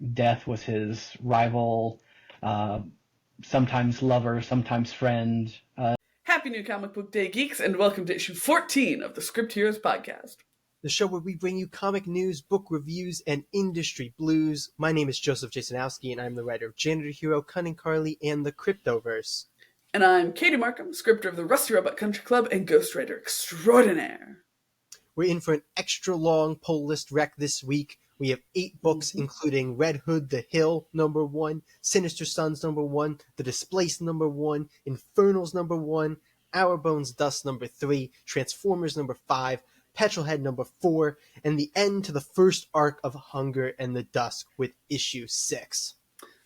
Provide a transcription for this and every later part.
Death was his rival, uh, sometimes lover, sometimes friend. Happy New Comic Book Day, geeks, and welcome to issue 14 of the Script Heroes podcast. The show where we bring you comic news, book reviews, and industry blues. My name is Joseph Jasonowski, and I'm the writer of Janitor Hero, Cunning Carly, and the Cryptoverse. And I'm Katie Markham, scripter of the Rusty Robot Country Club and ghostwriter extraordinaire. We're in for an extra long poll list rec this week. We have 8 books, including Red Hood, The Hill, number 1, Sinister Sons, number 1, The Displaced, number 1, Infernals, number 1, Our Bones, Dusk, number 3, Transformers, number 5, Petrol, number 4, and the end to the first arc of Hunger and the Dusk with issue 6.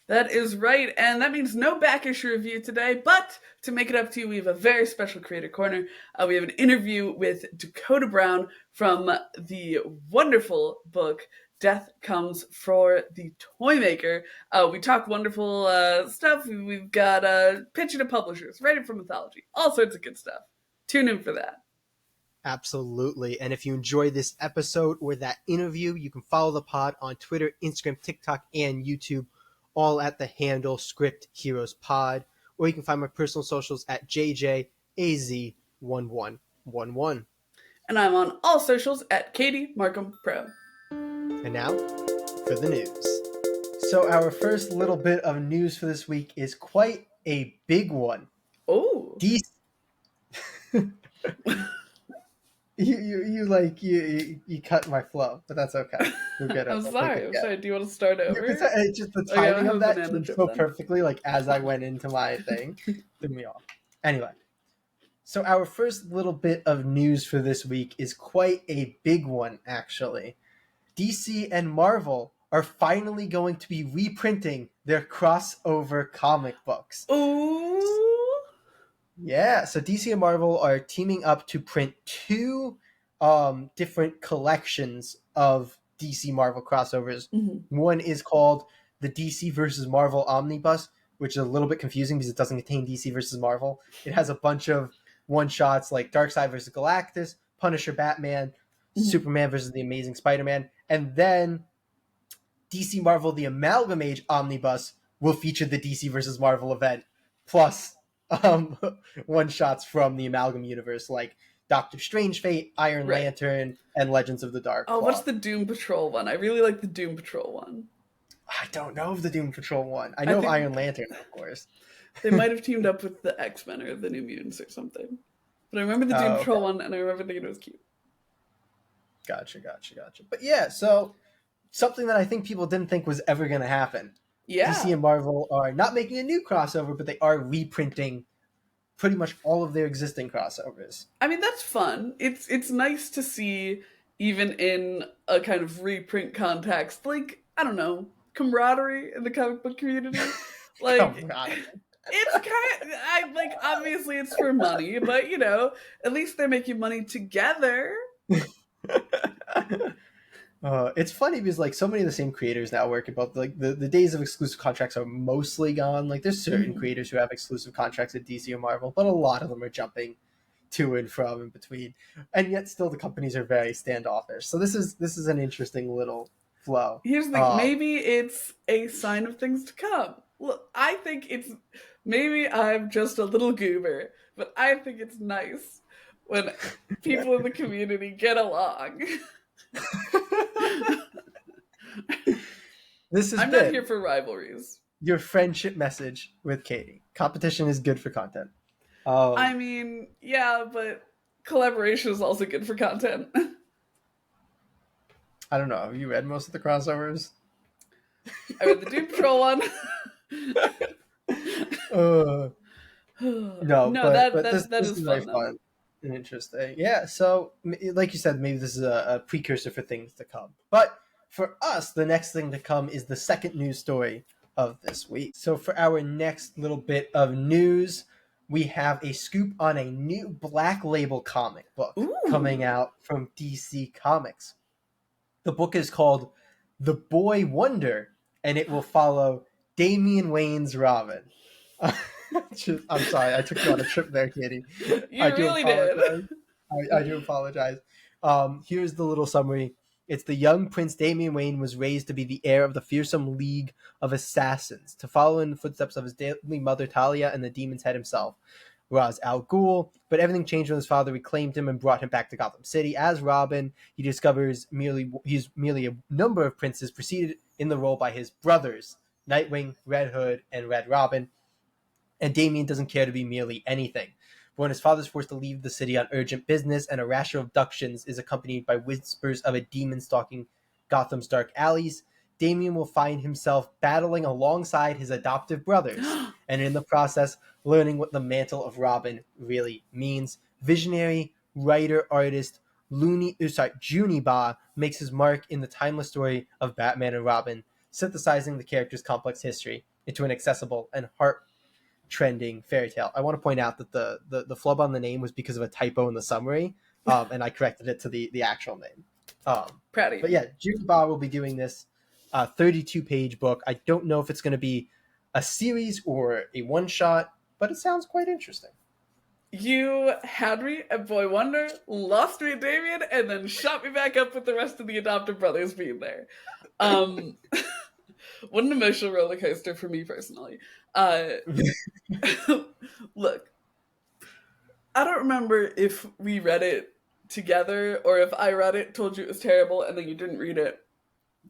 That is right, and that means no back issue review today, but to make it up to you, we have a very special Creator Corner. We have an interview with Dakota Brown from the wonderful book Death Comes for the Toymaker. We talk wonderful stuff. We've got pitching to publishers, writing for mythology, all sorts of good stuff. Tune in for that. Absolutely. And if you enjoy this episode or that interview, you can follow the pod on Twitter, Instagram, TikTok, and YouTube, all at the handle Script Heroes Pod. Or you can find my personal socials at JJAZ1111. And I'm on all socials at Katie Markham Pro. And now for the news. So our first little bit of news for this week is quite a big one. Oh. You cut my flow, but that's okay. We're good. I'm sorry. Do you want to start over? It's just the timing of that came so perfectly, like as I went into my thing, threw me off. Anyway, so our first little bit of news for this week is quite a big one, actually. DC and Marvel are finally going to be reprinting their crossover comic books. Ooh. Yeah, so DC and Marvel are teaming up to print 2 different collections of DC Marvel crossovers. Mm-hmm. One is called the DC versus Marvel Omnibus, which is a little bit confusing because it doesn't contain DC versus Marvel. It has a bunch of one-shots like Darkseid versus Galactus, Punisher, Batman, Superman versus the Amazing Spider-Man, and then DC Marvel the Amalgamate Omnibus will feature the DC versus Marvel event, plus one-shots from the Amalgam universe like Doctor Strange Fate, Iron Lantern, and Legends of the Dark Claw. What's the Doom Patrol one? I really like the Doom Patrol one. I don't know of the Doom Patrol one. I know of Iron Lantern, of course. They might have teamed up with the X-Men or the New Mutants or something. But I remember the Doom Patrol one, and I remember thinking it was cute. Gotcha. But yeah, so something that I think people didn't think was ever going to happen. Yeah. DC and Marvel are not making a new crossover, but they are reprinting pretty much all of their existing crossovers. I mean, that's fun. It's nice to see, even in a kind of reprint context, like, I don't know, camaraderie in the comic book community. Like, it's kind of, obviously it's for money, but, you know, at least they're making money together. It's funny because like so many of the same creators now work about like the days of exclusive contracts are mostly gone. Like there's certain creators who have exclusive contracts at DC or Marvel, but a lot of them are jumping to and from in between, and yet still the companies are very standoffish. So this is an interesting little flow. Here's the thing, maybe it's a sign of things to come. Look, I think it's, maybe I'm just a little goober, but I think it's nice when people in the community get along. I'm not here for rivalries. Your friendship message with Katie. Competition is good for content. I mean, yeah, but collaboration is also good for content. I don't know. Have you read most of the crossovers? I read the Doom Patrol one. That is very fun and interesting. Yeah, so like you said, maybe this is a precursor for things to come. But for us, the next thing to come is the second news story of this week. So for our next little bit of news, we have a scoop on a new Black Label comic book coming out from DC Comics. The book is called The Boy Wonder, and it will follow Damian Wayne's Robin. I'm sorry, I took you on a trip there, Katie. You really did. I do apologize. Here's the little summary. It's the young Prince Damian Wayne was raised to be the heir of the fearsome League of Assassins, to follow in the footsteps of his deadly mother Talia and the Demon's Head himself, Ra's al Ghul. But everything changed when his father reclaimed him and brought him back to Gotham City. As Robin, he discovers he's merely a number of princes preceded in the role by his brothers, Nightwing, Red Hood, and Red Robin. And Damian doesn't care to be merely anything. But when his father is forced to leave the city on urgent business and a rash of abductions is accompanied by whispers of a demon stalking Gotham's dark alleys, Damian will find himself battling alongside his adoptive brothers, and in the process, learning what the mantle of Robin really means. Visionary, writer, artist, Juniba makes his mark in the timeless story of Batman and Robin, synthesizing the character's complex history into an accessible and heart-trending fairy tale. I want to point out that the flub on the name was because of a typo in the summary, and I corrected it to the actual name. Proud of you. But yeah, Juniba will be doing this 32-page book. I don't know if it's going to be a series or a one-shot, but it sounds quite interesting. You had me at Boy Wonder, lost me at Damien, and then shot me back up with the rest of the adoptive brothers being there. What an emotional roller coaster for me personally. Look, I don't remember if we read it together or if I read it, told you it was terrible, and then you didn't read it.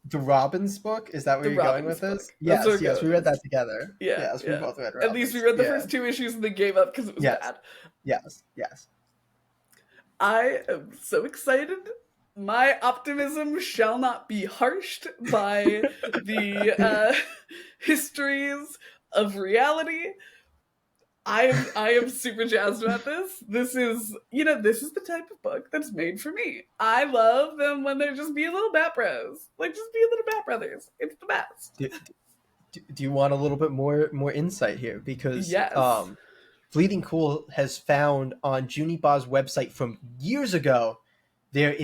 The Robin's book? Is that where you're going with this? Yes, we read that together. Yeah, yes, we both read Robin's. At least we read the first 2 issues and then gave up because it was bad. Yes. I am so excited. My optimism shall not be harshed by the histories of reality. I am super jazzed about this. This is the type of book that's made for me. I love them when they're just being little Bat Bros. Like, just be little Bat Brothers. It's the best. Do you want a little bit more insight here? Because yes. Bleeding Cool has found on Juniba's website from years ago, there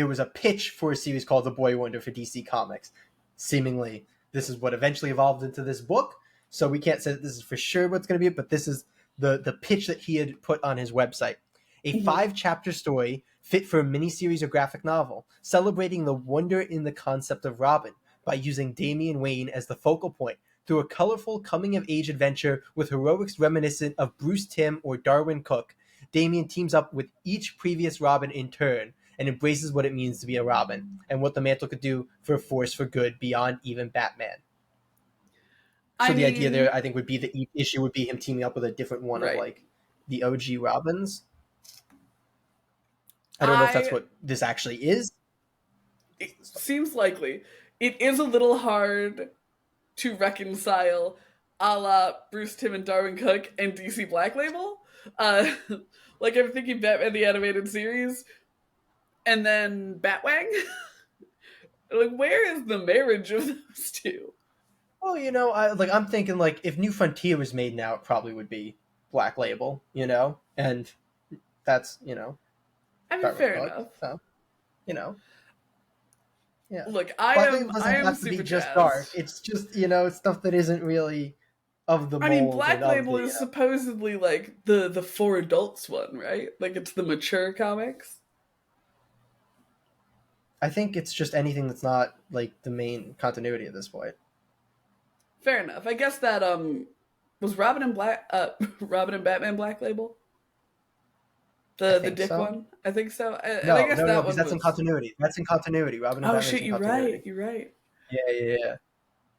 was a pitch for a series called The Boy Wonder for DC Comics. Seemingly, this is what eventually evolved into this book. So we can't say that this is for sure what's going to be it, but this is the pitch that he had put on his website. A 5-chapter story fit for a miniseries or graphic novel, celebrating the wonder in the concept of Robin by using Damian Wayne as the focal point through a colorful coming-of-age adventure with heroics reminiscent of Bruce Timm or Darwin Cook. Damian teams up with each previous Robin in turn and embraces what it means to be a Robin and what the mantle could do for a force for good beyond even Batman. So the idea there, I think, would be the issue would be him teaming up with a different one of like the OG Robins. I don't know if that's what this actually is. It seems likely. It is a little hard to reconcile a la Bruce Timm and Darwin Cook and DC Black Label. Like, I'm thinking Batman the Animated Series and then Batwang. Like, where is the marriage of those two? Well, I'm thinking like if New Frontier was made now, it probably would be Black Label, and that's I mean, fair enough. So, yeah. Look, I am have super to be just jazzed. dark. It's just stuff that isn't really of the mold. I mean, Black Label is supposedly like the for adults one, right? Like, it's the mature comics. I think it's just anything that's not like the main continuity at this point. Fair enough. I guess that was Robin and Batman Black Label. The Dick one? I think so. No, I guess because that's in continuity. That's in continuity. Robin and Batman's shit, you're right. You're right. Yeah.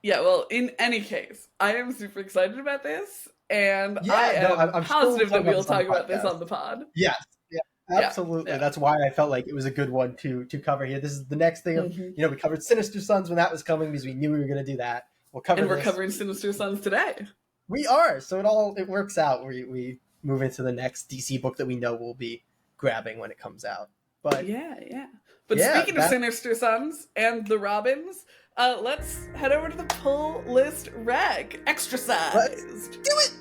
Yeah, well, in any case, I am super excited about this, and I'm positive that we'll talk about this on the pod. Yes. Absolutely. Yeah. That's why I felt like it was a good one to cover here. This is the next thing. We covered Sinister Sons when that was coming because we knew we were going to do that. We're covering Sinister Sons today. We are. So it works out. We move into the next DC book that we know we'll be grabbing when it comes out. But yeah. But speaking of Sinister Sons and the Robins, let's head over to the pull list rag. Extra-sized. Let's do it!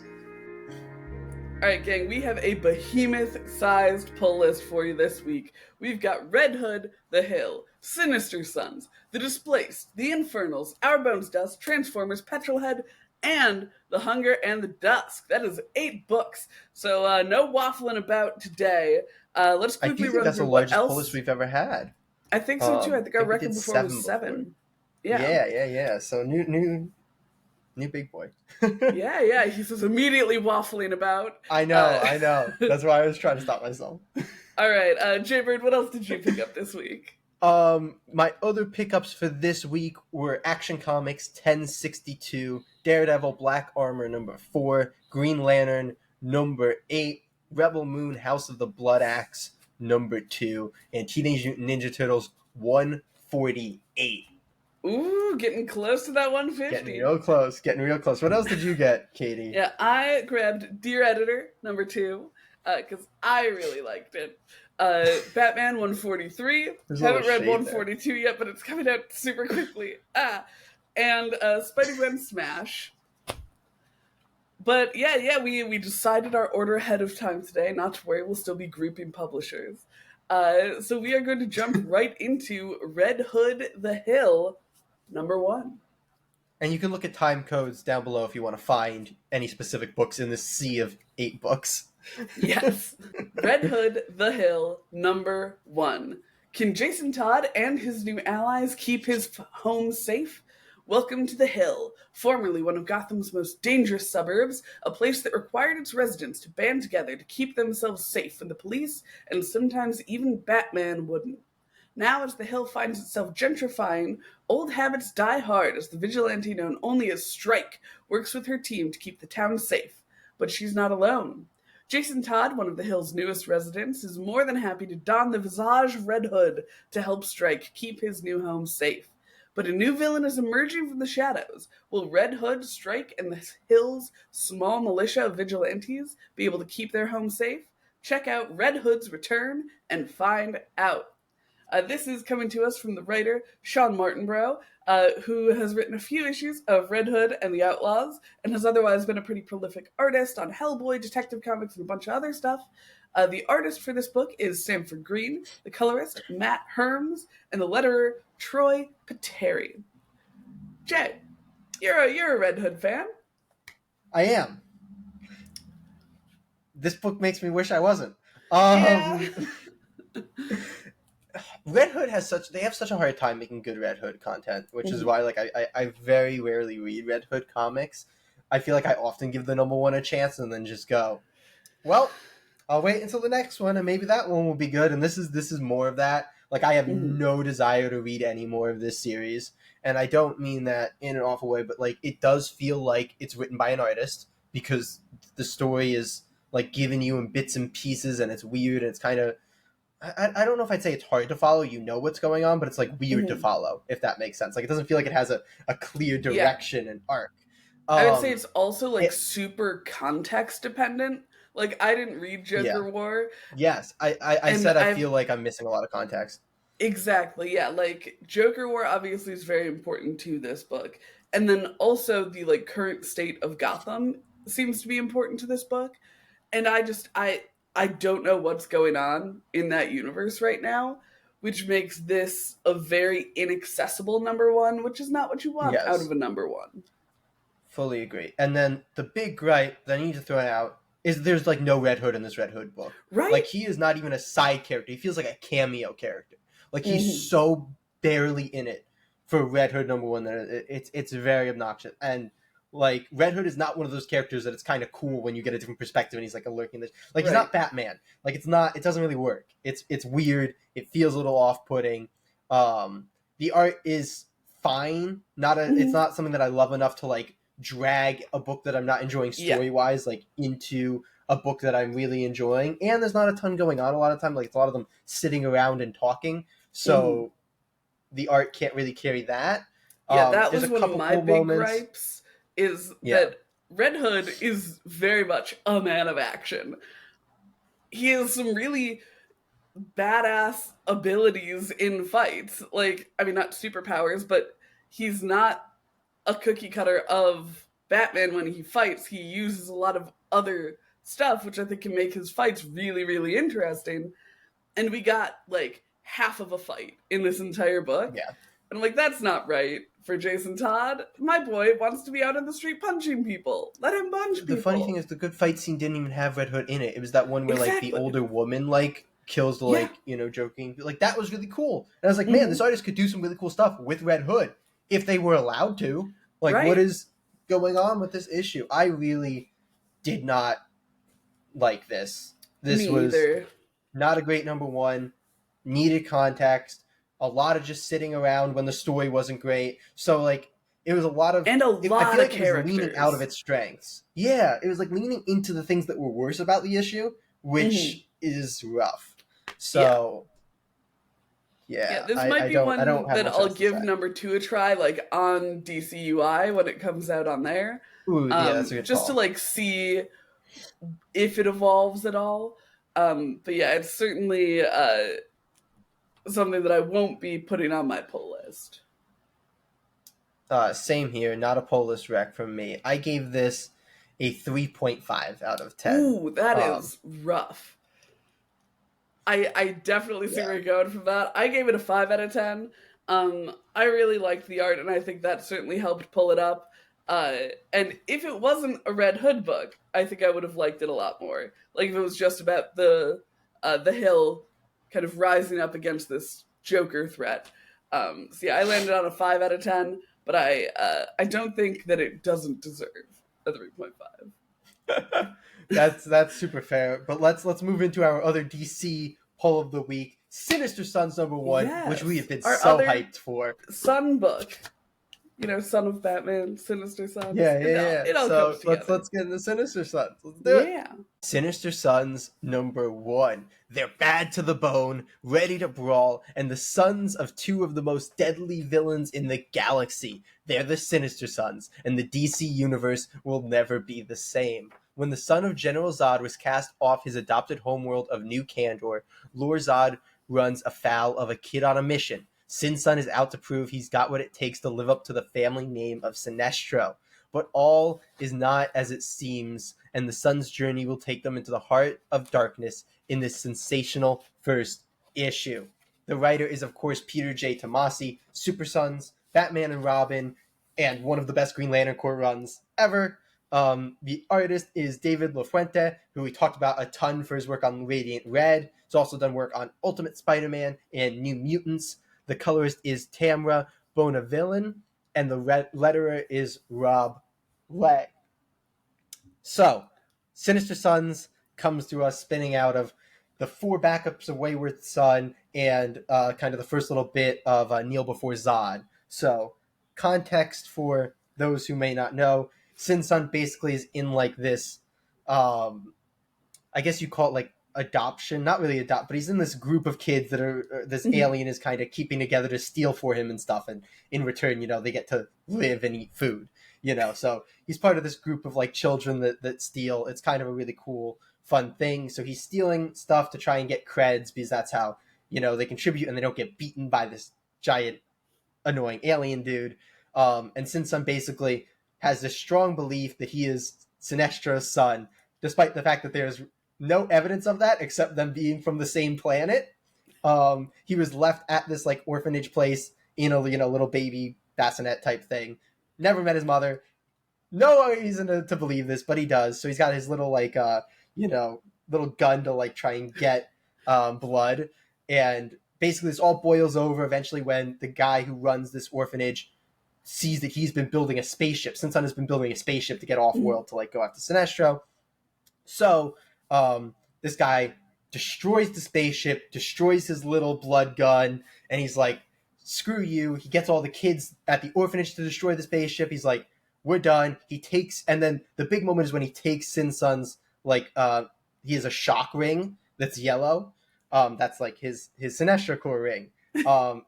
Alright, gang, we have a behemoth-sized pull list for you this week. We've got Red Hood, The Hill, Sinister Sons, The Displaced, The Infernals, Our Bones Dust, Transformers, Petrol, and The Hunger and the Dusk. That is 8 books. So no waffling about today. Let's quickly run through what else. That's the largest pull list we've ever had. I think so too. I think I our think we did record before 7 was before. 7. Yeah. Yeah. So new big boy. Yeah. He's just immediately waffling about. I know. That's why I was trying to stop myself. All right, Jaybird, what else did you pick up this week? My other pickups for this week were Action Comics 1062, Daredevil Black Armor number 4, Green Lantern number 8, Rebel Moon House of the Blood Axe number 2, and Teenage Mutant Ninja Turtles 148. Ooh, getting close to that 150. Getting real close. What else did you get, Katie? Yeah, I grabbed Dear Editor number 2 because I really liked it. Batman 143. Haven't read 142 yet, but it's coming out super quickly. And Spider-Man Smash. But yeah, we decided our order ahead of time today. Not to worry, we'll still be grouping publishers. So we are going to jump right into Red Hood the Hill number 1. And you can look at time codes down below if you want to find any specific books in this sea of 8 books. Yes. Red Hood the Hill number 1. Can Jason Todd and his new allies keep his home safe? Welcome to the Hill, formerly one of Gotham's most dangerous suburbs, a place that required its residents to band together to keep themselves safe from the police, and sometimes even Batman wouldn't. Now, as the Hill finds itself gentrifying, old habits die hard as the vigilante known only as Strike works with her team to keep the town safe. But she's not alone. Jason Todd, one of the Hill's newest residents, is more than happy to don the visage of Red Hood to help Strike keep his new home safe. But a new villain is emerging from the shadows. Will Red Hood, Strike, and the Hill's small militia of vigilantes be able to keep their home safe? Check out Red Hood's Return and find out. This is coming to us from the writer Sean Martinbrough, who has written a few issues of Red Hood and the Outlaws, and has otherwise been a pretty prolific artist on Hellboy, Detective Comics, and a bunch of other stuff. The artist for this book is Sanford Green, the colorist Matt Herms, and the letterer Troy Pateri. Jay, you're a Red Hood fan. I am. This book makes me wish I wasn't. Yeah. Red Hood have such a hard time making good Red Hood content, which is why I very rarely read Red Hood comics. I feel like I often give the number 1 a chance and then just go, well, I'll wait until the next one and maybe that one will be good. And this is more of that. Like, I have no desire to read any more of this series, and I don't mean that in an awful way, but like, it does feel like it's written by an artist because the story is like given you in bits and pieces, and it's weird, and it's kind of, I don't know if I'd say it's hard to follow. You know what's going on, but it's like weird to follow, if that makes sense. Like, it doesn't feel like it has a clear direction and arc. I would say it's also like super context dependent. Like, I didn't read Joker War. Yes, I said I feel like I'm missing a lot of context. Exactly, yeah. Like, Joker War obviously is very important to this book. And then also the like current state of Gotham seems to be important to this book. And I don't know what's going on in that universe right now, which makes this a very inaccessible number 1, which is not what you want out of a number 1. Fully agree. And then the big gripe that I need to throw out is there's like no Red Hood in this Red Hood book. Right. Like, he is not even a side character. He feels like a cameo character. Like, he's so barely in it for Red Hood number 1 that it's very obnoxious. And like, Red Hood is not one of those characters that it's kind of cool when you get a different perspective and he's like a lurking this. Like, he's not Batman. Like, it doesn't really work. It's weird. It feels a little off-putting. The art is fine. It's not something that I love enough to like drag a book that I'm not enjoying story-wise like into a book that I'm really enjoying. And there's not a ton going on a lot of time. Like, it's a lot of them sitting around and talking. So the art can't really carry that. Yeah, that was one of my big gripes. Is that Red Hood is very much a man of action. He has some really badass abilities in fights. Like, I mean, not superpowers, but he's not a cookie cutter of Batman when he fights. He uses a lot of other stuff, which I think can make his fights really, really interesting. And we got, like, half of a fight in this entire book. Yeah. And I'm like, that's not right for Jason Todd. My boy wants to be out in the street punching people. Let him punch people. The funny thing is, the good fight scene didn't even have Red Hood in it. It was that one where like the older woman like kills the Yeah. joking. Like that was really cool. And I was like, man, this artist could do some really cool stuff with Red Hood if they were allowed to. Like, Right. what is going on with this issue? I really did not like this. This Me was either. not a great number one. Needed context. A lot of just sitting around when the story wasn't great. So like it was a lot of And a I lot feel of like characters. it was leaning out of its strengths. Yeah, it was like leaning into the things that were worse about the issue, which is rough. So yeah, this I might be don't one have that much I'll else to give say. number 2 a try, like on DCUI when it comes out on there. Ooh, yeah, that's a good just call. to like see if it evolves at all. But yeah, it's certainly something that I won't be putting on my pull list. Same here, not a pull list rec from me. I gave this a 3.5 out of 10. Ooh, that is rough. I definitely see where you're going from that. I gave it a 5 out of 10. I really liked the art, and I think that certainly helped pull it up. And if it wasn't a Red Hood book, I think I would have liked it a lot more. Like if it was just about the Hill kind of rising up against this Joker threat. So yeah, I landed on a 5 out of 10, but I don't think that it doesn't deserve a 3.5. That's super fair. But let's move into our other DC poll of the week. Sinister Sons number 1, Yes. which we have been Our so other hyped for. Sun book. Son of Batman, Sinister Sons. Yeah. It all So comes together. let's get into Sinister Sons. Let's do it. Yeah. Sinister Sons number 1. They're bad to the bone, ready to brawl, and the sons of 2 of the most deadly villains in the galaxy. They're the Sinister Sons, and the DC universe will never be the same. When the son of General Zod was cast off his adopted homeworld of New Kandor, Lord Zod runs afoul of a kid on a mission. Sin Sun is out to prove he's got what it takes to live up to the family name of Sinestro. But all is not as it seems, and the Sun's journey will take them into the heart of darkness in this sensational first issue. The writer is, of course, Peter J. Tomasi, Super Sons, Batman and Robin, and one of the best Green Lantern Corps runs ever. The artist is David LaFuente, who we talked about a ton for his work on Radiant Red. He's also done work on Ultimate Spider-Man and New Mutants. The colorist is Tamra Bonavillin, and the letterer is Rob Lay. So, Sinister Sons comes to us spinning out of the 4 backups of Wayward Son and kind of the first little bit of Kneel Before Zod. So, context for those who may not know, Sin Sun basically is in like this, I guess you call it like adoption, not really adopt, but he's in this group of kids that are this alien is kind of keeping together to steal for him and stuff, and in return, they get to live and eat food, so he's part of this group of like children that steal. It's kind of a really cool, fun thing. So he's stealing stuff to try and get creds because that's how they contribute and they don't get beaten by this giant annoying alien dude. And Sin Sun basically has this strong belief that he is Sinestro's son, despite the fact that there's no evidence of that except them being from the same planet. He was left at this like orphanage place in a little baby bassinet type thing. Never met his mother. No reason to believe this, but he does. So he's got his little like little gun to like try and get blood, and basically this all boils over eventually when the guy who runs this orphanage sees that he's been building a spaceship. Sin Sun has been building a spaceship to get off world to like go after Sinestro. So this guy destroys the spaceship, destroys his little blood gun, and he's like, screw you. He gets all the kids at the orphanage to destroy the spaceship. He's like, we're done. He takes, and then the big moment is when he takes Sin Sun's, like, he has a shock ring that's yellow. That's like his Sinestro Corps ring.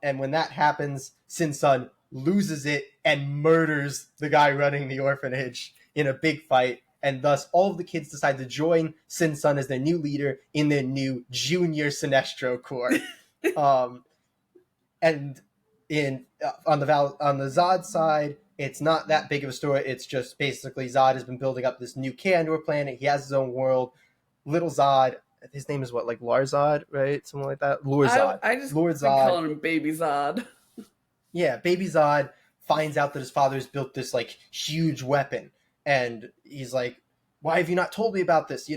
And when that happens, Sin Sun loses it and murders the guy running the orphanage in a big fight. And thus, all of the kids decide to join Sin Sun as their new leader in their new junior Sinestro Corps. And on the Zod side, it's not that big of a story. It's just basically Zod has been building up this new Kandor planet. He has his own world. Little Zod, his name is what, like Larzod, right? Something like that. Lord Zod. I just Lord been Zod. calling him Baby Zod. Yeah, Baby Zod finds out that his father has built this like huge weapon, and he's like, "Why have you not told me about this?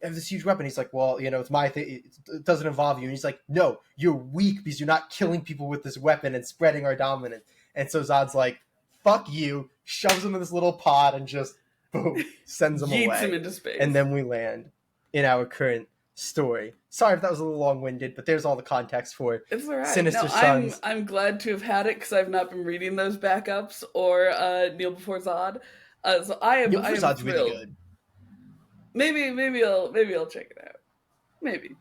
I have this huge weapon. He's like, well, it's my thing. It doesn't involve you. And he's like, no, you're weak because you're not killing people with this weapon and spreading our dominance. And so Zod's like, fuck you, shoves him in this little pod and just, boom, sends him Yeets away. him into space. And then we land in our current story. Sorry if that was a little long-winded, but there's all the context for it. It's all right. Sinister no, Sons. I'm glad to have had it because I've not been reading those backups or Kneel Before Zod. So I am. Kneel I Before am Zod's thrilled. really good. Maybe I'll check it out. Maybe.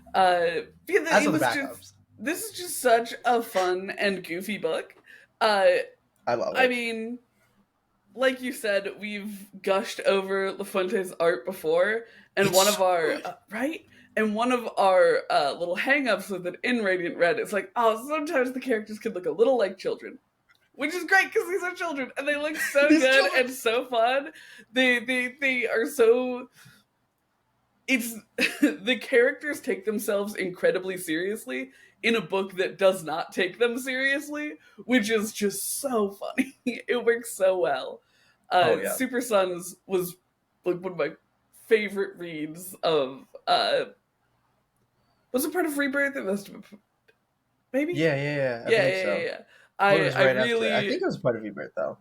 Because As it are the was backups. this is just such a fun and goofy book. I love it. I mean, like you said, we've gushed over LaFuente's art before, and It's one of so our good. right, and one of our little hang-ups with it in Radiant Red is like, oh, sometimes the characters could look a little like children, which is great because these are children and they look so These good children- and so fun. They are so. It's the characters take themselves incredibly seriously in a book that does not take them seriously, which is just so funny. It works so well. Oh, yeah. Super Sons was like one of my favorite reads of. Was it part of Rebirth? It must have been, maybe. Yeah. I think so. Yeah. It was I right after. really, I think it was part of Rebirth, though.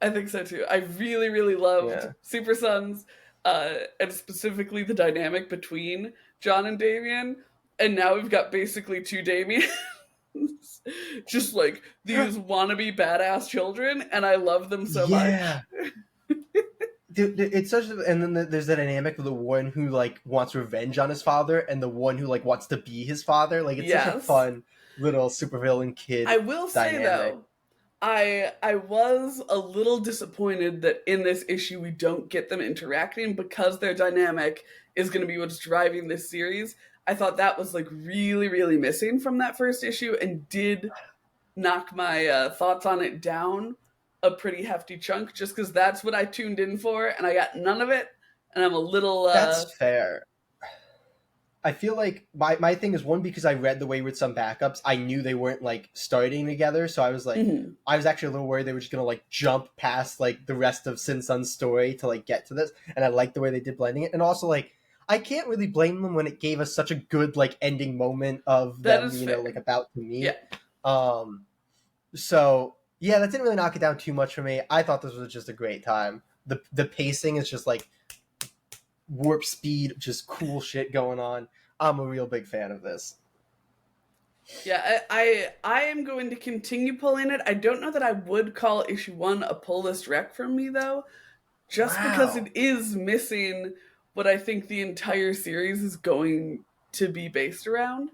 I think so too. I really, really loved Yeah. Super Sons, and specifically the dynamic between John and Damien. And now we've got basically two Damiens, just like these wannabe badass children, and I love them so much. It's such, and then there's the dynamic of the one who like wants revenge on his father, and the one who like wants to be his father. Like it's such a Yes. fun little supervillain kid. I will say dynamic. though, I was a little disappointed that in this issue we don't get them interacting because their dynamic is going to be what's driving this series. I thought that was like really, really missing from that first issue and did knock my thoughts on it down a pretty hefty chunk just because that's what I tuned in for and I got none of it and I'm a little... That's fair. I feel like my thing is one, because I read the Wayward Son backups, I knew they weren't like starting together, so I was like, I was actually a little worried they were just gonna like jump past like the rest of Sin Sun's story to like get to this, and I liked the way they did blending it, and also like I can't really blame them when it gave us such a good like ending moment of That them, is you know, fair. like about to meet. Yeah. So yeah, that didn't really knock it down too much for me. I thought this was just a great time. The pacing is just like warp speed, just cool shit going on. I'm a real big fan of this. Yeah, I am going to continue pulling it. I don't know that I would call issue 1 a pull list rec from me though, just because Wow. it is missing what I think the entire series is going to be based around.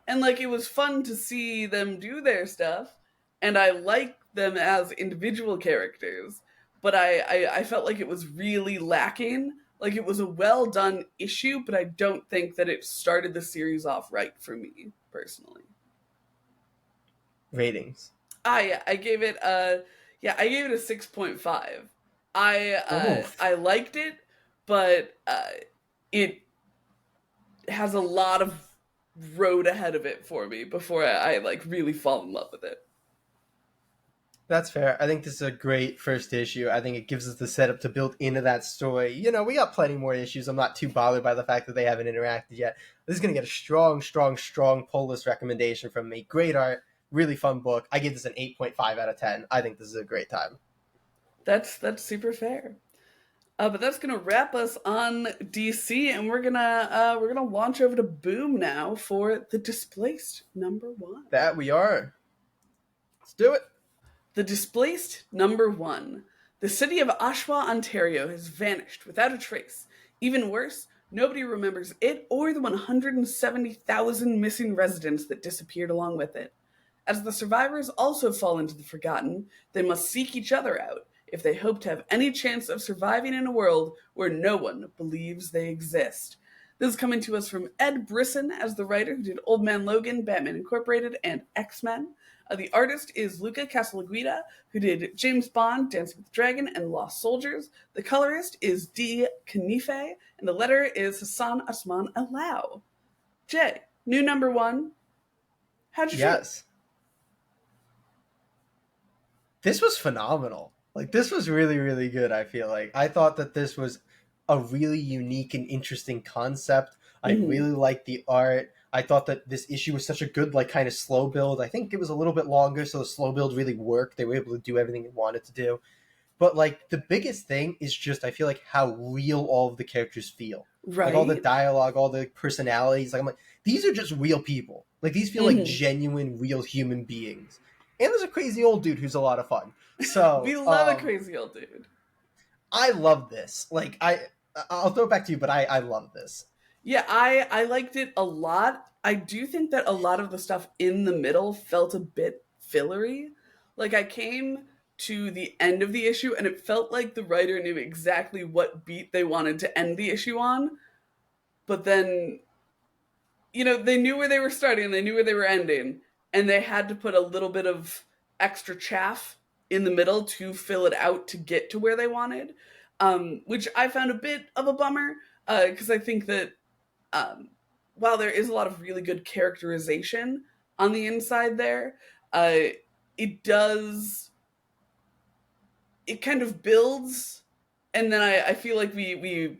And like it was fun to see them do their stuff, and I like them as individual characters, but I felt like it was really lacking. Like it was a well done issue, but I don't think that it started the series off right for me personally. Ratings. I gave it a 6.5. Oof. I liked it, but it has a lot of road ahead of it for me before I like really fall in love with it. That's fair. I think this is a great first issue. I think it gives us the setup to build into that story. You know, we got plenty more issues. I'm not too bothered by the fact that they haven't interacted yet. This is going to get a strong pull list recommendation from me. Great art, really fun book. I give this an 8.5 out of 10. I think this is a great time. That's super fair. But that's gonna wrap us on DC, and we're gonna launch over to Boom now for the Displaced #1. That we are. Let's do it. The Displaced #1. The city of Oshawa, Ontario has vanished without a trace. Even worse, nobody remembers it or the 170,000 missing residents that disappeared along with it. As the survivors also fall into the forgotten, they must seek each other out if they hope to have any chance of surviving in a world where no one believes they exist. This is coming to us from Ed Brisson as the writer who did Old Man Logan, Batman Incorporated, and X-Men. The artist is Luca Casalanguida, who did James Bond, Dancing with the Dragon, and Lost Soldiers. The colorist is D. Kanife, and the letterer is Hassan Asman Alao. Jay, new #1. How'd you feel? Yes. This was phenomenal. Like, this was really, really good, I feel like. I thought that this was a really unique and interesting concept. I Mhm. really liked the art. I thought that this issue was such a good, like, kind of slow build. I think it was a little bit longer, so the slow build really worked. They were able to do everything they wanted to do. But, like, the biggest thing is just, I feel like, how real all of the characters feel. Like, all the Right? dialogue, all the personalities. Like, I'm like, these are just real people. Like, these feel like Mhm. genuine, real human beings. And there's a crazy old dude who's a lot of fun. We So, love a crazy old dude. I love this. Like, I'll throw it back to you, but I love this. Yeah, I liked it a lot. I do think that a lot of the stuff in the middle felt a bit fillery. Like I came to the end of the issue and it felt like the writer knew exactly what beat they wanted to end the issue on, but then they knew where they were starting and they knew where they were ending, and they had to put a little bit of extra chaff in the middle to fill it out to get to where they wanted, which I found a bit of a bummer because I think that um, while there is a lot of really good characterization on the inside there, uh, it does it kind of builds, and then I feel like we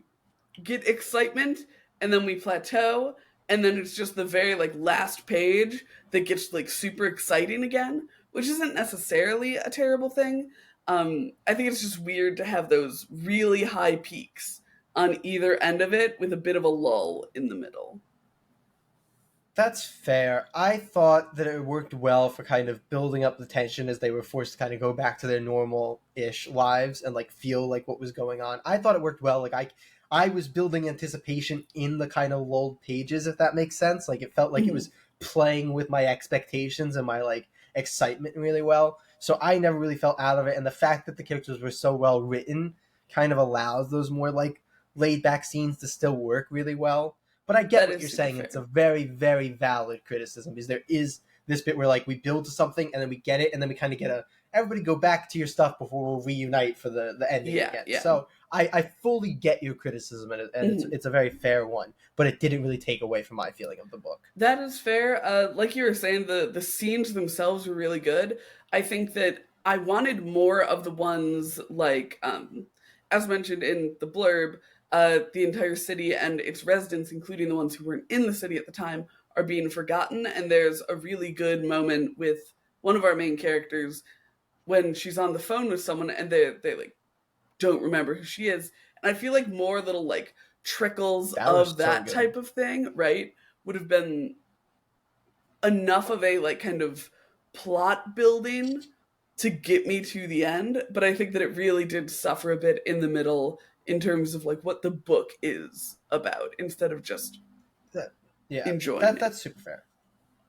get excitement and then we plateau, and then it's just the very like last page that gets like super exciting again, which isn't necessarily a terrible thing. I think it's just weird to have those really high peaks on either end of it with a bit of a lull in the middle. That's fair. I thought that it worked well for kind of building up the tension as they were forced to kind of go back to their normal-ish lives and like feel like what was going on. I thought it worked well. Like I was building anticipation in the kind of lulled pages, if that makes sense. Like it felt like it Mhm. was playing with my expectations and my like excitement really well. So I never really felt out of it. And the fact that the characters were so well written kind of allows those more like laid back scenes to still work really well. But I get That what is you're super saying. It's a fair. very, very valid criticism because there is this bit where like we build to something and then we get it and then we kind of get a everybody go back to your stuff before we'll reunite for the ending Yeah, again. yeah. So I fully get your criticism and Mhm. it's a very fair one, but it didn't really take away from my feeling of the book. That is fair. Like you were saying, the scenes themselves were really good. I think that I wanted more of the ones like, as mentioned in the blurb, the entire city and its residents, including the ones who weren't in the city at the time, are being forgotten. And there's a really good moment with one of our main characters when she's on the phone with someone and they like don't remember who she is. And I feel like more little like trickles That was of so that good. type of thing, right, would have been enough of a like kind of plot building to get me to the end. But I think that it really did suffer a bit in the middle in terms of like what the book is about instead of just That, yeah, enjoying it. that's super fair.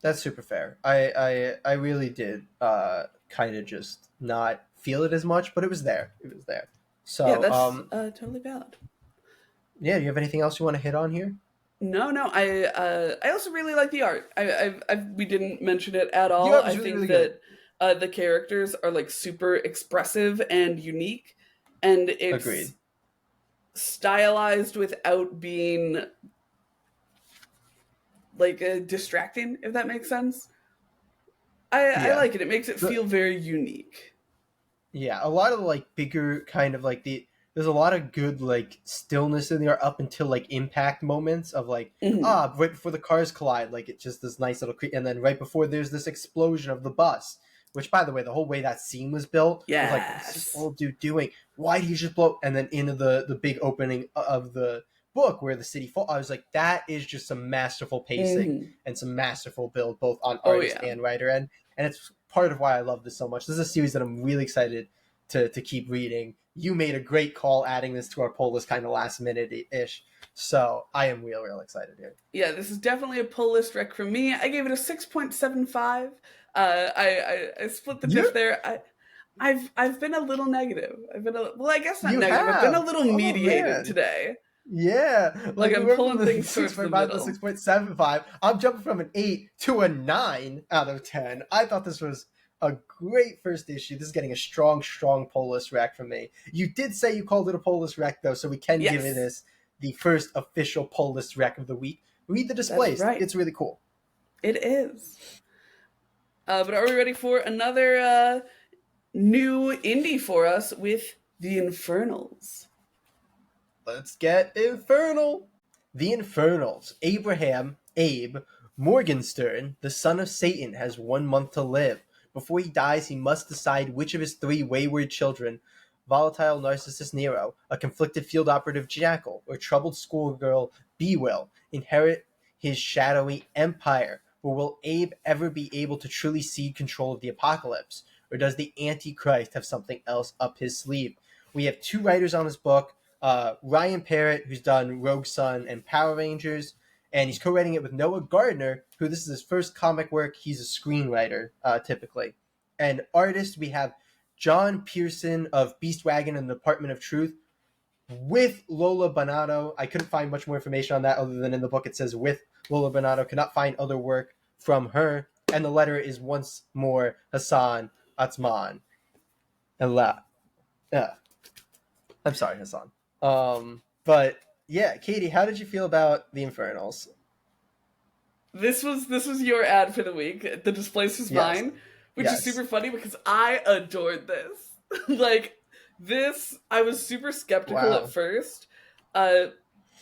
That's super fair. I really did kind of just not feel it as much, but it was there. It was there. Yeah, So that's totally valid. yeah, do you have anything else you want to hit on here? No. I also really like the art. We didn't mention it at The all. art I was really think really good. that the characters are like super expressive and unique, and it's Agreed. stylized without being like distracting. If that makes sense. I Yeah. like it. It makes it The feel very unique. yeah, a lot of the like bigger kind of like there's a lot of good like stillness in there up until like impact moments of like Hmm. right before the cars collide, like it's just this nice little and then right before there's this explosion of the bus, which by the way the whole way that scene was built was like what is this Yes. old dude doing, why did he just blow, and then into the big opening of the book where the city fall, I was like that is just some masterful pacing Hmm. and some masterful build both on Oh artist yeah. and writer end, and it's part of why I love this so much. This is a series that I'm really excited to keep reading. You made a great call adding this to our poll list kind of last minute ish. So I am real excited here. Yeah, this is definitely a pull list rec for me. I gave it a 6.75. I split the You diff there. I've been a little negative. Well, I guess not you negative. I've been a have. little Oh mediated man. today. Yeah. Like Like we I'm went from pulling the things six towards the point five to middle. 6.75. I'm jumping from an 8 to a 9 out of 10. I thought this was a great first issue. This is getting a strong poll list rack from me. You did say you called it a poll list rack though, so we can give it Yes, this the first official poll list rack of the week. Read the that's Displaced. right. It's really cool. It is. But are we ready for another new indie for us with the Infernals? let's get infernal. The Infernals. Abe Morgenstern, the son of Satan, has 1 month to live. Before he dies, he must decide which of his 3 wayward children, volatile narcissist Nero, a conflicted field operative Jackal, or troubled schoolgirl B will inherit his shadowy empire. Or will Abe ever be able to truly cede control of the apocalypse? Or does the Antichrist have something else up his sleeve? We have 2 writers on this book. Ryan Parrott, who's done Rogue Sun and Power Rangers, and he's co-writing it with Noah Gardner, who this is his first comic work. He's a screenwriter, typically. And artist, we have John Pearson of Beastwagon and the Department of Truth, with Lola Bonato. I couldn't find much more information on that other than in the book it says with Lola Bonato. Could not find other work from her. And the letter is once more Hassan Atzman. I'm sorry, Hassan. But yeah, Katie, how did you feel about the Infernals? This was your ad for the week. The Displaced is mine, which is super funny because I adored this. Like, this, I was super skeptical at first,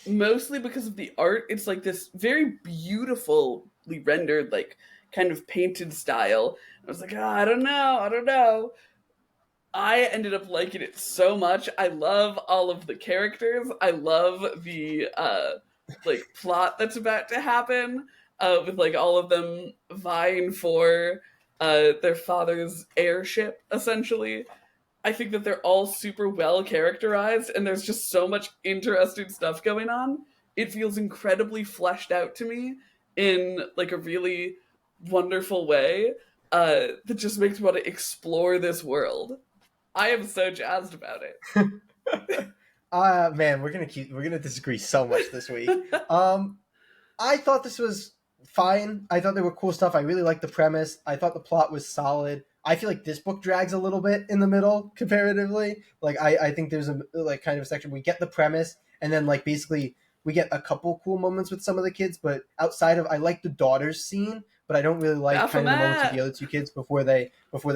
mostly because of the art. It's like this very beautifully rendered, like, kind of painted style. I was like, I don't know. I ended up liking it so much. I love all of the characters. I love the like plot that's about to happen, with like all of them vying for their father's heirship, essentially. I think that they're all super well characterized, and there's just so much interesting stuff going on. It feels incredibly fleshed out to me in like a really wonderful way, that just makes me want to explore this world. I am so jazzed about it. Man, we're gonna disagree so much this week. I thought this was fine. I thought there were cool stuff. I really liked the premise. I thought the plot was solid. I feel like this book drags a little bit in the middle comparatively. Like I think there's a like kind of a section we get the premise, and then like basically we get a couple cool moments with some of the kids, but outside of, I like the daughter's scene, but I don't really like kind of the moments with the other 2 kids before they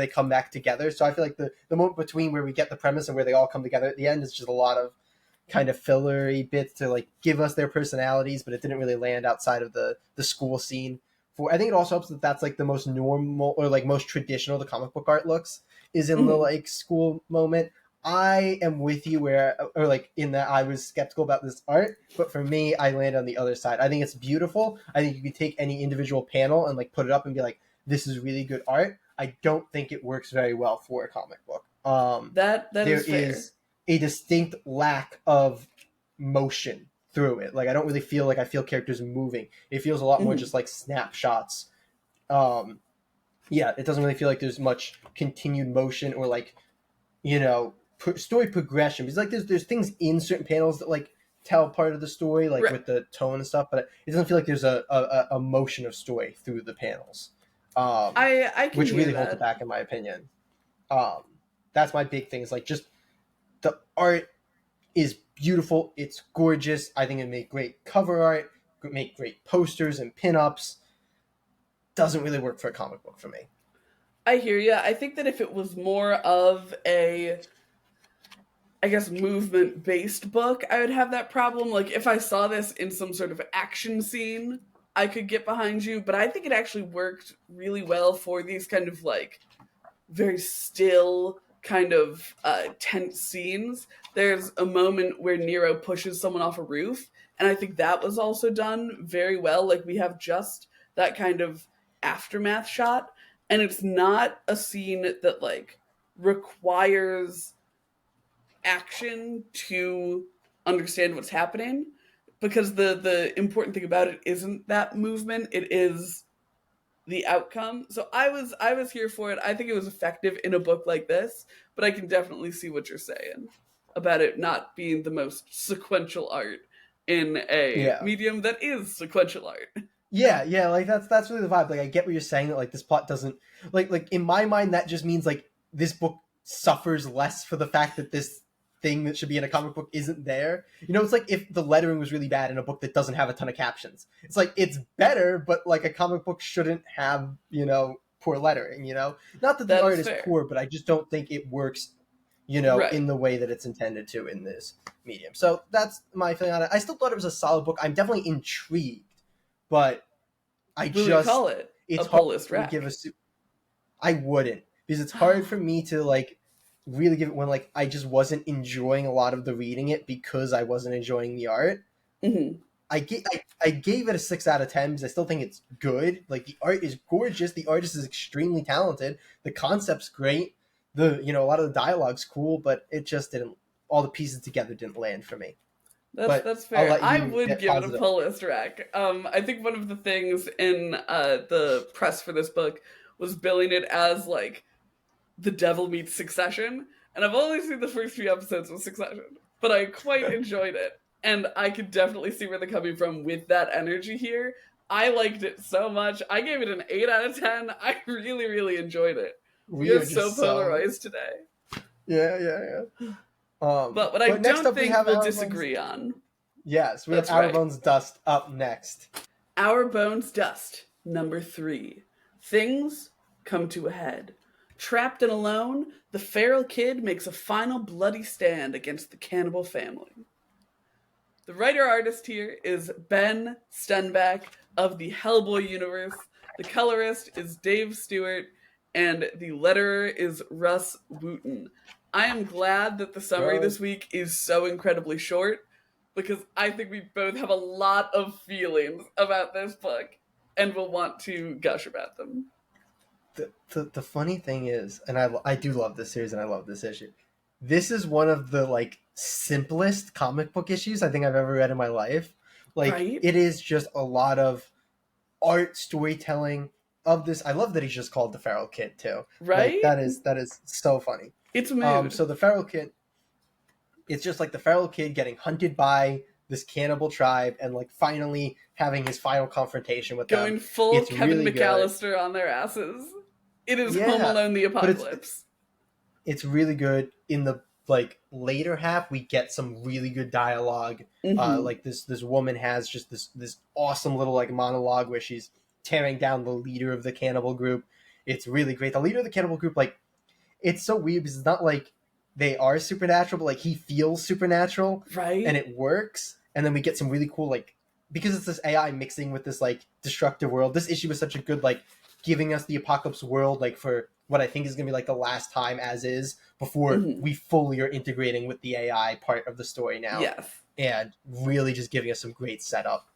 come back together. So I feel like the moment between where we get the premise and where they all come together at the end is just a lot of kind of fillery bits to like give us their personalities, but it didn't really land outside of the school scene. I think it also helps that that's like the most normal or like most traditional the comic book art looks is in the like school moment. I am with you or like in that I was skeptical about this art, but for me, I land on the other side. I think it's beautiful. I think you can take any individual panel and like put it up and be like, this is really good art. I don't think it works very well for a comic book. That there is fair. is a distinct lack of motion through it. Like I don't really feel like I feel characters moving. It feels a lot more just like snapshots. It doesn't really feel like there's much continued motion or like, story progression, because like there's things in certain panels that like tell part of the story, like with the tone and stuff, but it doesn't feel like there's a motion of story through the panels, I can which really that. holds it back in my opinion. That's my big thing, is like just the art is beautiful, it's gorgeous. I think it made great cover art, make great posters and pinups. Doesn't really work for a comic book for me. I hear you. I think that if it was more of a, I guess, movement-based book, I would have that problem. Like, if I saw this in some sort of action scene, I could get behind you. But I think it actually worked really well for these kind of, like, very still, kind of tense scenes. There's a moment where Nero pushes someone off a roof, and I think that was also done very well. Like, we have just that kind of aftermath shot, and it's not a scene that, like, requires action to understand what's happening, because the important thing about it isn't that movement, it is the outcome. So I was here for it. I think it was effective in a book like this, but I can definitely see what you're saying about it not being the most sequential art in a medium that is sequential art. Yeah, like that's really the vibe. Like I get what you're saying, that like this plot doesn't like in my mind that just means like this book suffers less for the fact that this thing that should be in a comic book isn't there. It's like if the lettering was really bad in a book that doesn't have a ton of captions. It's like it's better, but like a comic book shouldn't have, poor lettering, Not that the art is poor, but I just don't think it works, Right. in the way that it's intended to in this medium. So that's my feeling on it. I still thought it was a solid book. I'm definitely intrigued, but Will you call it a it's hard pull list for me to give rack? I wouldn't, because it's hard for me to like really give it when like I just wasn't enjoying a lot of the reading it because I wasn't enjoying the art. Hmm. I gave it a 6 out of 10 because I still think it's good. Like the art is gorgeous, the artist is extremely talented, the concept's great, a lot of the dialogue's cool, but it just didn't. All the pieces together didn't land for me. But That's I'll fair. let I you would get give it a positive. pull list rack. I think one of the things in the press for this book was billing it as like the devil meets Succession, and I've only seen the first few episodes of Succession, but I quite enjoyed it, and I could definitely see where they're coming from with that energy here. I liked it so much. I gave it an 8 out of 10. I really, really enjoyed it. We We are are so just so polarized today. yeah. But what I But next don't up we think have we'll our bones. disagree on. Yes, we have That's Our right. Bones Dust up next. Our Bones Dust, number 3. Things come to a head. Trapped and alone, the feral kid makes a final bloody stand against the cannibal family. The writer-artist here is Ben Stenbeck of the Hellboy universe. The colorist is Dave Stewart, and the letterer is Russ Wooten. I am glad that the summary this week is so incredibly short, because I think we both have a lot of feelings about this book and will want to gush about them. The funny thing is, and I do love this series and I love this issue. This is one of the like simplest comic book issues I think I've ever read in my life. Like Right? it is just a lot of art storytelling of this. I love that he's just called the Feral Kid too. Like Right? that is so funny. It's mood. So the Feral Kid, it's just like the Feral Kid getting hunted by this cannibal tribe and like finally having his final confrontation with them. Going full It's Kevin really good. McAllister on their asses. It is Home Yeah, Alone the but Apocalypse. it's really good. In the like later half, we get some really good dialogue. Mm-hmm. Like this woman has just this awesome little like monologue where she's tearing down the leader of the cannibal group. It's really great. The leader of the cannibal group, like, it's so weird because it's not like they are supernatural, but like he feels supernatural Right? and it works. And then we get some really cool like, because it's this AI mixing with this like destructive world. This issue was such a good like giving us the apocalypse world like for what I think is gonna be like the last time as is before Mm-hmm. we fully are integrating with the AI part of the story now. Yes. And really just giving us some great setup.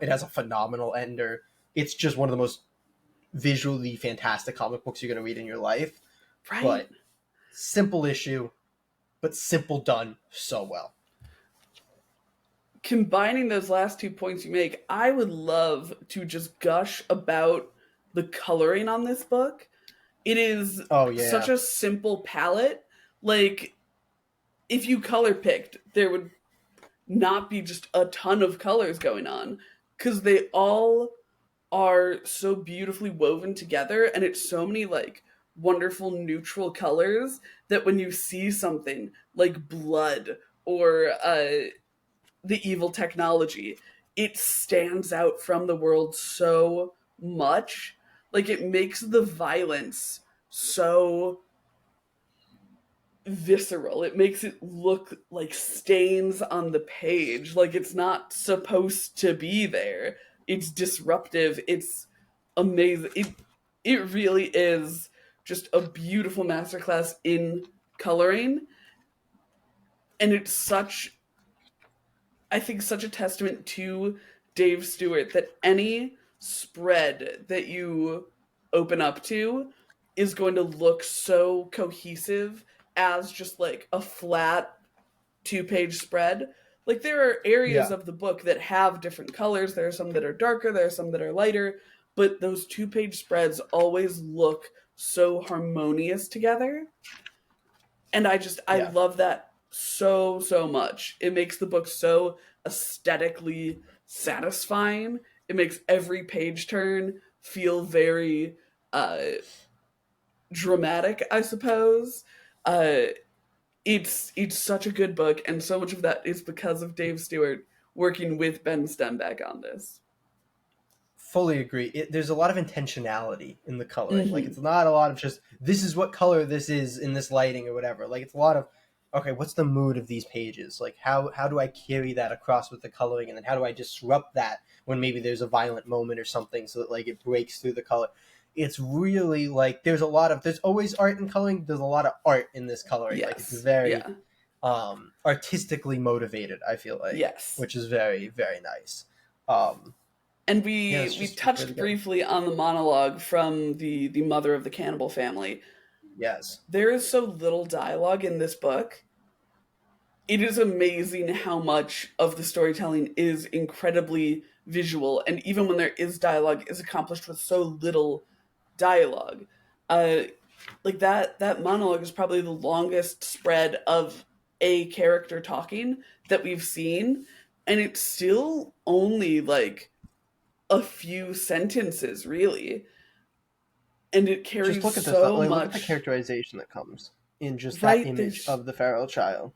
It has a phenomenal ender. It's just one of the most visually fantastic comic books you're going to read in your life. Right? But simple issue, but simple done so well. Combining those last 2 points you make, I would love to just gush about the coloring on this book. It is such a simple palette. Like, if you color picked, there would not be just a ton of colors going on, because they all are so beautifully woven together, and it's so many like wonderful neutral colors that when you see something like blood or the evil technology, it stands out from the world so much. Like, it makes the violence so visceral. It makes it look like stains on the page, like it's not supposed to be there. It's disruptive. It's amazing. It really is just a beautiful masterclass in coloring, and it's such, I think, such a testament to Dave Stewart that any spread that you open up to is going to look so cohesive as just like a flat 2-page spread. Like, there are areas of the book that have different colors. There are some that are darker, there are some that are lighter, but those 2-page spreads always look so harmonious together. And I love that so much. It makes the book so aesthetically satisfying. It makes every page turn feel very dramatic, I suppose. It's such a good book, and so much of that is because of Dave Stewart working with Ben Stenbeck on this. fully agree. There's a lot of intentionality in the coloring. Like, it's not a lot of just, this is what color this is in this lighting or whatever. Like, it's a lot of, okay, what's the mood of these pages? Like, how do I carry that across with the coloring? And then how do I disrupt that when maybe there's a violent moment or something so that, like, it breaks through the color? It's really, like, there's always art in coloring. There's a lot of art in this coloring. Yes. Like, it's very Yeah. artistically motivated, I feel like. Yes. Which is very, very nice. And we just touched really good. briefly on the monologue from the mother of the cannibal family. Yes. There is so little dialogue in this book. It is amazing how much of the storytelling is incredibly visual, and even when there is dialogue, is accomplished with so little dialogue. Like that monologue is probably the longest spread of a character talking that we've seen, and it's still only like a few sentences, really, and it carries Just look at so much. Look at the characterization that comes in just that Right, image of the feral child.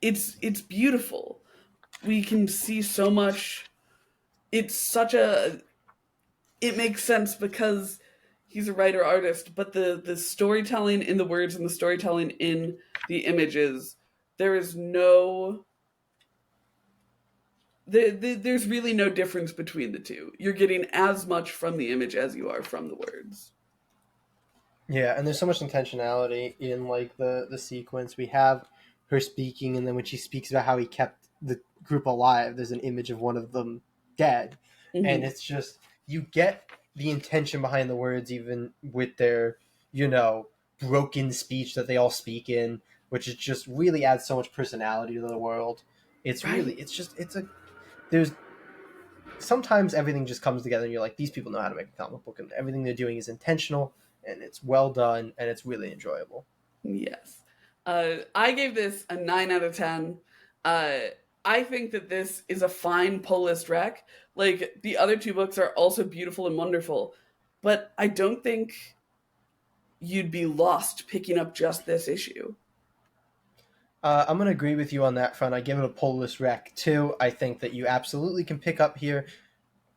It's beautiful. We can see so much. It's such a. It makes sense because he's a writer artist, but the storytelling in the words and the storytelling in the images, there is no. There's really no difference between the two. You're getting as much from the image as you are from the words. Yeah, and there's so much intentionality in like the sequence. We have her speaking, and then when she speaks about how he kept the group alive, there's an image of one of them dead. Mm-hmm. And it's just, you get the intention behind the words, even with their, broken speech that they all speak in, which is just really adds so much personality to the world. It's Right. really, there's sometimes everything just comes together and you're like, these people know how to make a comic book, and everything they're doing is intentional and it's well done and it's really enjoyable. Yes. I gave this a 9 out of 10. I think that this is a fine pull list rec. Like, the other two books are also beautiful and wonderful, but I don't think you'd be lost picking up just this issue. I'm going to agree with you on that front. I give it a pull list rec too. I think that you absolutely can pick up here.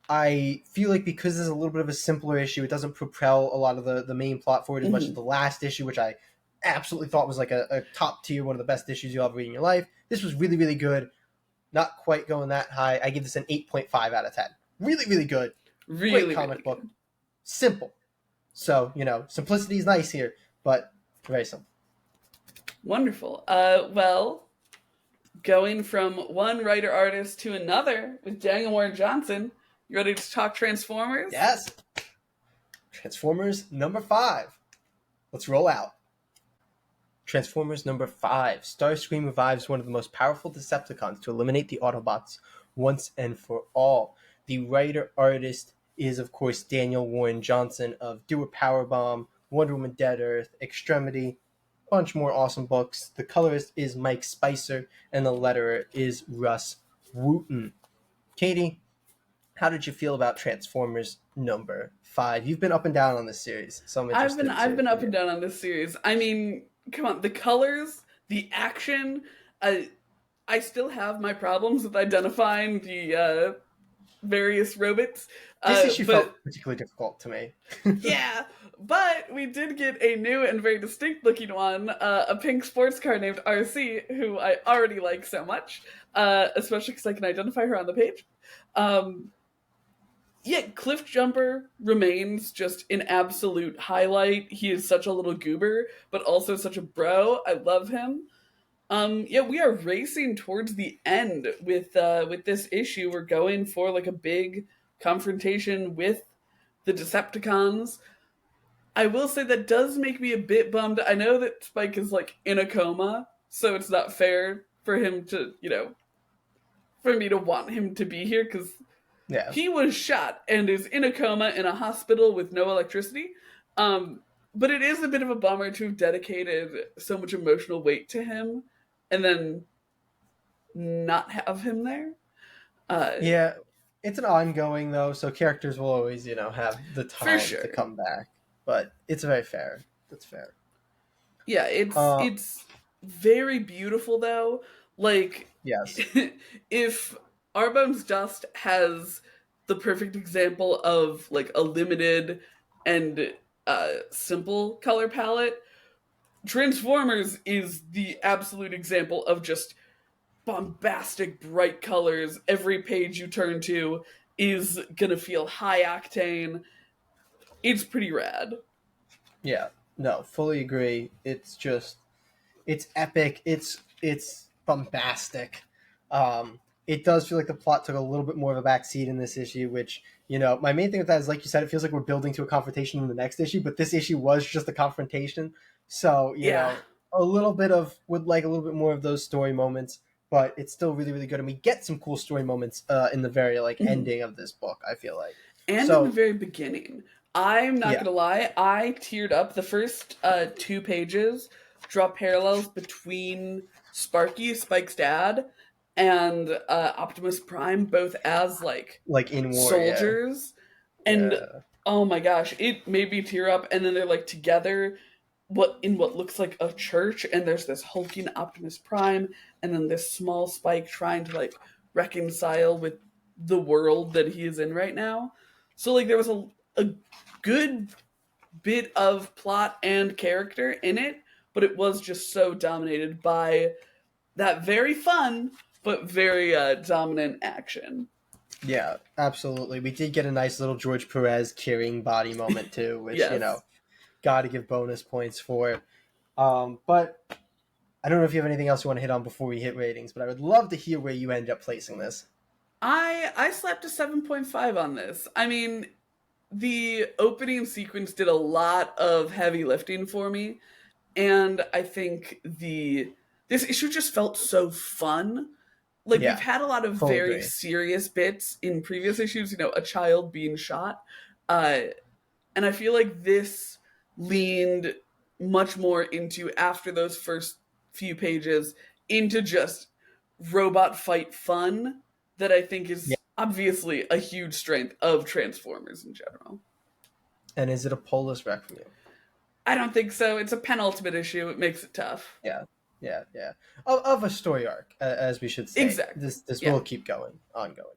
I feel like because there's a little bit of a simpler issue, it doesn't propel a lot of the main plot forward as much as the last issue, which I absolutely thought was like a top tier, one of the best issues you'll ever read in your life. This was really, really good. Not quite going that high. I give this an 8.5 out of 10. Really, really good. Really, great comic really book. good. Simple. So, simplicity is nice here, but very simple. Wonderful. Well, going from one writer artist to another with Daniel Warren Johnson, you ready to talk Transformers? Yes. Transformers number 5. Let's roll out. Transformers number 5. Starscream revives one of the most powerful Decepticons to eliminate the Autobots once and for all. The writer-artist is, of course, Daniel Warren Johnson of Do a Powerbomb, Wonder Woman Dead Earth, Extremity, bunch more awesome books. The colorist is Mike Spicer, and the letterer is Russ Wooten. Katie, how did you feel about Transformers number 5? You've been up and down on this series, so I'm interested. I've been up and down on this series. I mean, come on, the colors, the action. I still have my problems with identifying the various robots. This issue felt particularly difficult to me. Yeah, but we did get a new and very distinct looking one, a pink sports car named RC, who I already like so much, especially because I can identify her on the page. Yeah, Cliff Jumper remains just an absolute highlight. He is such a little goober, but also such a bro. I love him. Yeah, we are racing towards the end with this issue. We're going for like a big confrontation with the Decepticons. I will say that does make me a bit bummed. I know that Spike is like in a coma, so it's not fair for him to, for me to want him to be here, because he was shot and is in a coma in a hospital with no electricity. But it is a bit of a bummer to have dedicated so much emotional weight to him and then not have him there. Yeah, it's an ongoing though, so characters will always, have the time to come back. But it's very fair. That's fair. Yeah, it's very beautiful though. Like, yes, if Arbom's Dust has the perfect example of like a limited and simple color palette. Transformers is the absolute example of just bombastic, bright colors. Every page you turn to is gonna feel high octane. It's pretty rad. Yeah, no, fully agree. It's epic. It's bombastic. It does feel like the plot took a little bit more of a backseat in this issue, which, my main thing with that is, like you said, it feels like we're building to a confrontation in the next issue, but this issue was just a confrontation. So, Yeah. a little bit of, would like a little bit more of those story moments, but it's still really, really good. And we get some cool story moments in the very, Mhm. ending of this book, I feel like. And in the So, very beginning. I'm not yeah, gonna lie, I teared up. The first 2 pages draw parallels between Sparky, Spike's dad, and Optimus Prime, both as like like in war, yeah. soldiers. And Yeah. oh my gosh, it made me tear up. And then they're like together, what looks like a church, and there's this hulking Optimus Prime, and then this small Spike trying to like reconcile with the world that he is in right now. So like there was a good bit of plot and character in it, but it was just so dominated by that very fun but very dominant action. Yeah, absolutely. We did get a nice little George Perez carrying body moment too, which, Yes. got to give bonus points for. But I don't know if you have anything else you want to hit on before we hit ratings, but I would love to hear where you end up placing this. I slapped a 7.5 on this. I mean, the opening sequence did a lot of heavy lifting for me, and I think the this issue just felt so fun. Like we've Yeah, had a lot of full very agree. serious bits in previous issues, a child being shot. Uh and I feel like this leaned much more into, after those first few pages, into just robot fight fun that I think Yeah. is obviously a huge strength of Transformers in general. And is it a Polus wreck from you? I don't think so. It's a penultimate issue. It makes it tough. Yeah, yeah. Of a story arc, as we should say. Exactly. This Yeah. will keep going, ongoing.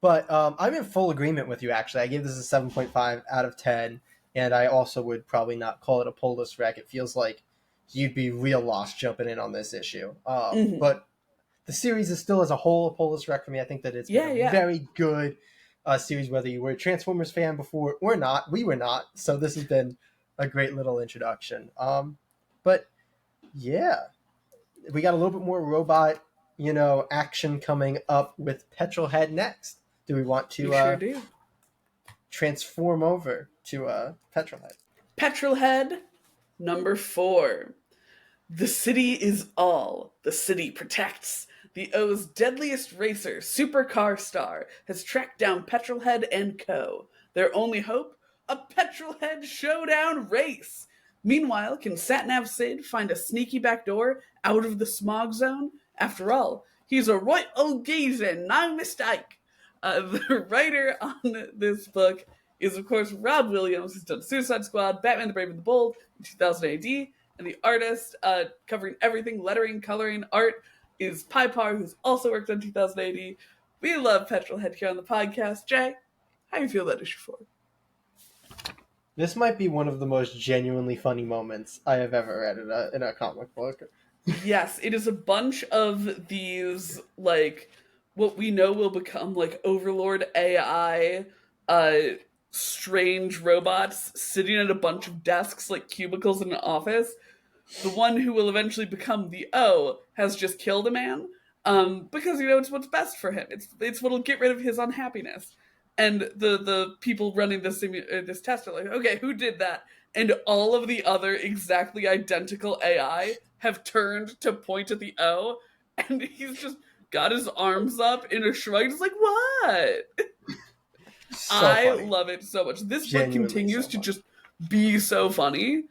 But I'm in full agreement with you, actually. I gave this a 7.5 out of 10, and I also would probably not call it a Polus wreck. It feels like you'd be real lost jumping in on this issue. Hmm. But the series is still as a whole a Polus wreck for me. I think that it's been a Yeah. very good series, whether you were a Transformers fan before or not. We were not, so this has been a great little introduction. But yeah, we got a little bit more robot, action coming up with Petrol Head next. Do we want We to sure do. transform over to Petrol Head? Petrolhead number 4. The city is all the city protects. The O's deadliest racer, Supercar Star, has tracked down Petrolhead and Co. Their only hope? A Petrolhead showdown race! Meanwhile, can Satnav Sid find a sneaky back door out of the smog zone? After all, he's a right old geezer, no mistake. The writer on this book is, of course, Rob Williams, who's done Suicide Squad, Batman the Brave and the Bold in 2000 AD, and the artist covering everything, lettering, coloring, art, is Pipar, who's also worked on 2000 AD. We love Petrolhead here on the podcast. Jay, how do you feel about issue 4? This might be one of the most genuinely funny moments I have ever read in a comic book. Yes, it is a bunch of these, like, what we know will become, like, Overlord AI, strange robots sitting at a bunch of desks, like cubicles in an office. The one who will eventually become the O has just killed a man, because it's what's best for him. It's what'll get rid of his unhappiness. And the people running this test are like, okay, who did that? And all of the other exactly identical AI have turned to point at the O, and he's just got his arms up in a shrug. He's like, what? So I funny. love it so much. This book Genuinely continues so to funny. just be so funny.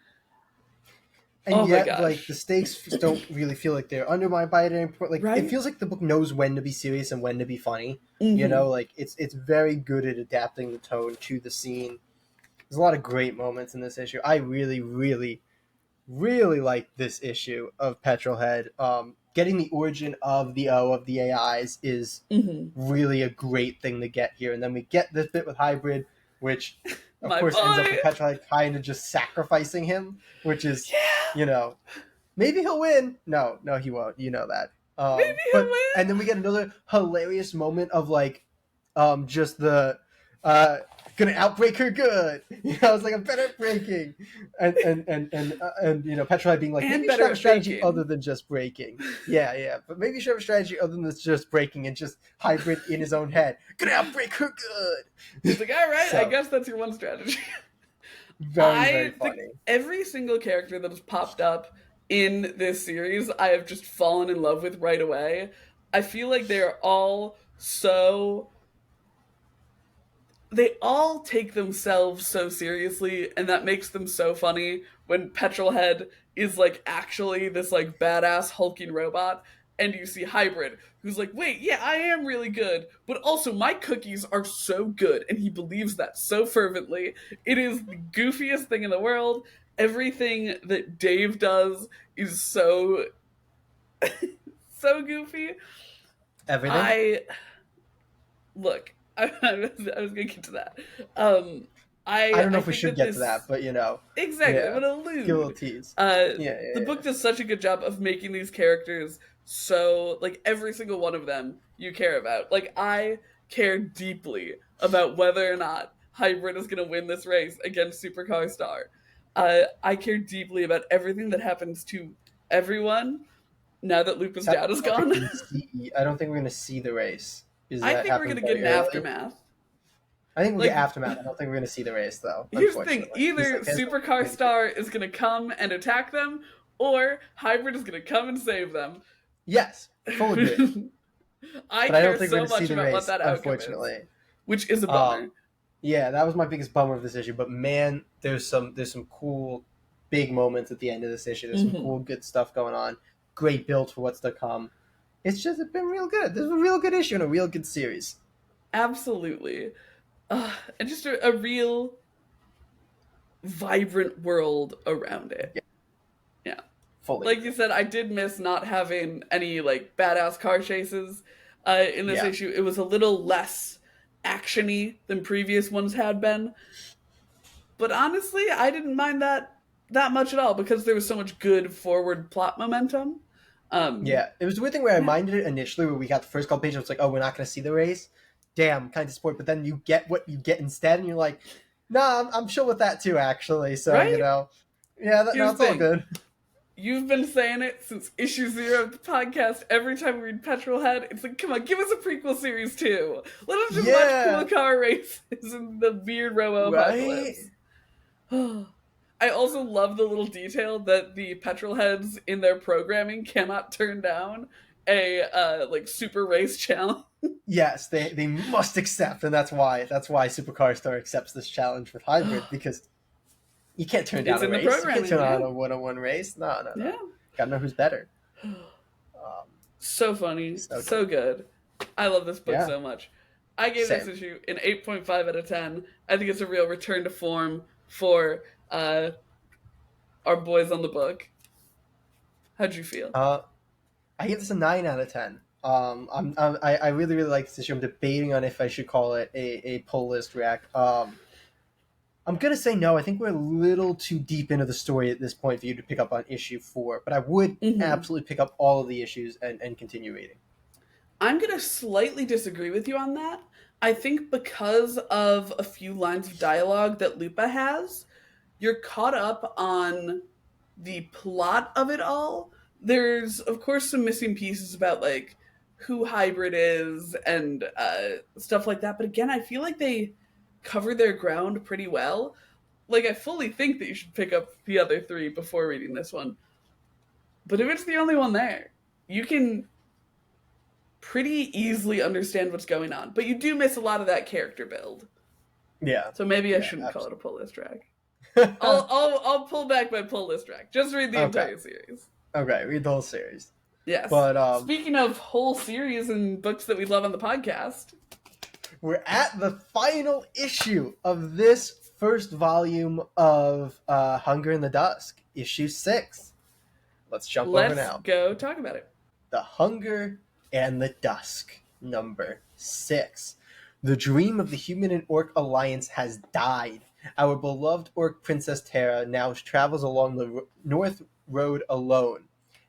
And Oh my yet, like, gosh. the stakes don't really feel like they're undermined by it at any point. Like, Right? it feels like the book knows when to be serious and when to be funny. Mhm. Like, it's very good at adapting the tone to the scene. There's a lot of great moments in this issue. I really, really, really like this issue of Petrolhead. getting the origin of the AIs is really a great thing to get here. And then we get this bit with Hybrid, which of My course ends up boy! with Petrol kind of just sacrificing him, which is, Yeah! you know, maybe he'll win. No, he won't. You know that. Maybe he'll But win! and then we get another hilarious moment of like, just the gonna outbreak her good. You know, it's like I'm better at breaking, and you know, Petrol being like, And maybe you should better have a at strategy baking. other than just breaking. Yeah, but maybe you should have a strategy other than just breaking and just Hybrid in his own head. Gonna outbreak her good. He's like, all right, So, I guess that's your one strategy. very think funny. every single character that has popped up in this series, I have just fallen in love with right away. I feel like they're all so. They all take themselves so seriously, and that makes them so funny when Petrolhead is like actually this like badass hulking robot, and you see Hybrid, who's like, wait, yeah, I am really good, but also my cookies are so good, and he believes that so fervently. It is the goofiest thing in the world. Everything that Dave does is so so goofy. Everything. I was gonna get to that. I don't know if we think should that get to that, but you know, exactly. yeah. I'm gonna allude. give a little tease. The book does such a good job of making these characters so like every single one of them you care about. Like I care deeply about whether or not Hybrid is gonna win this race against Supercar Star. I care deeply about everything that happens to everyone now that Lupus dad is gone. I don't think we're gonna see the race. I think we're gonna get an aftermath. I think we'll like- get aftermath. I don't think we're gonna see the race though. Here's the thing: unfortunately. either He's like, Supercar Star is gonna come and attack them, or Hybrid is gonna come and save them. yes, full agree. I But I care don't think so we're gonna see much the about race, what that outcome unfortunately. is, which is a bummer. Yeah, that was my biggest bummer of this issue. But man, there's some cool, big moments at the end of this issue. There's some cool, good stuff going on. Great build for what's to come. It's been real good. This is a real good issue and a real good series. Absolutely, and just a real vibrant world around it. Yeah. Fully. Like you said, I did miss not having any like badass car chases in this issue. It was a little less actiony than previous ones had been, but honestly, I didn't mind that much at all because there was so much good forward plot momentum. Yeah, it was a weird thing where I minded it initially, where we got the first couple pages. It's like, oh, we're not going to see the race. Damn, kind of disappointed. But then you get what you get instead, and you're like, nah, I'm chill with that too, actually. So Right? you know, yeah, that's all thing. good. You've been saying it since issue 0 of the podcast. Every time we read Petrolhead, it's like, come on, give us a prequel series too. Let us just watch cool car races in the weird robo-apocalypse. I also love the little detail that the Petrolheads in their programming cannot turn down a like super race challenge. Yes, they must accept, and that's why Supercar Star accepts this challenge with Hybrid, because you can't turn down It's a in the race. You can't programming, turn yeah. on a one-on-one race. No. Yeah. Gotta know who's better. So funny. So So good. I love this book Yeah. so much. I gave this Same. issue an 8.5 out of 10. I think it's a real return to form for our boys on the book. How'd you feel? I give this a 9 out of 10. I really like this issue. I'm debating on if I should call it a pull list rack. I'm gonna say no. I think we're a little too deep into the story at this point for you to pick up on issue 4. But I would absolutely pick up all of the issues and continue reading. I'm going to slightly disagree with you on that. I think because of a few lines of dialogue that Lupa has, you're caught up on the plot of it all. There's, of course, some missing pieces about, like, who Hybrid is and stuff like that. But again, I feel like they cover their ground pretty well. Like, I fully think that you should pick up the other 3 before reading this one. But if it's the only one there, you can pretty easily understand what's going on. But you do miss a lot of that character build. Yeah. So maybe I shouldn't call it a pull list track. I'll pull back my pull list track. Just read the entire series. Okay, read the whole series. Yes. But speaking of whole series and books that we love on the podcast, we're at the final issue of this first volume of Hunger in the Dusk, issue 6. Let's jump over now. Let's go talk about it. The Hunger and the Dusk, number 6. The dream of the human and orc alliance has died. Our beloved orc princess Terra now travels along the north road alone,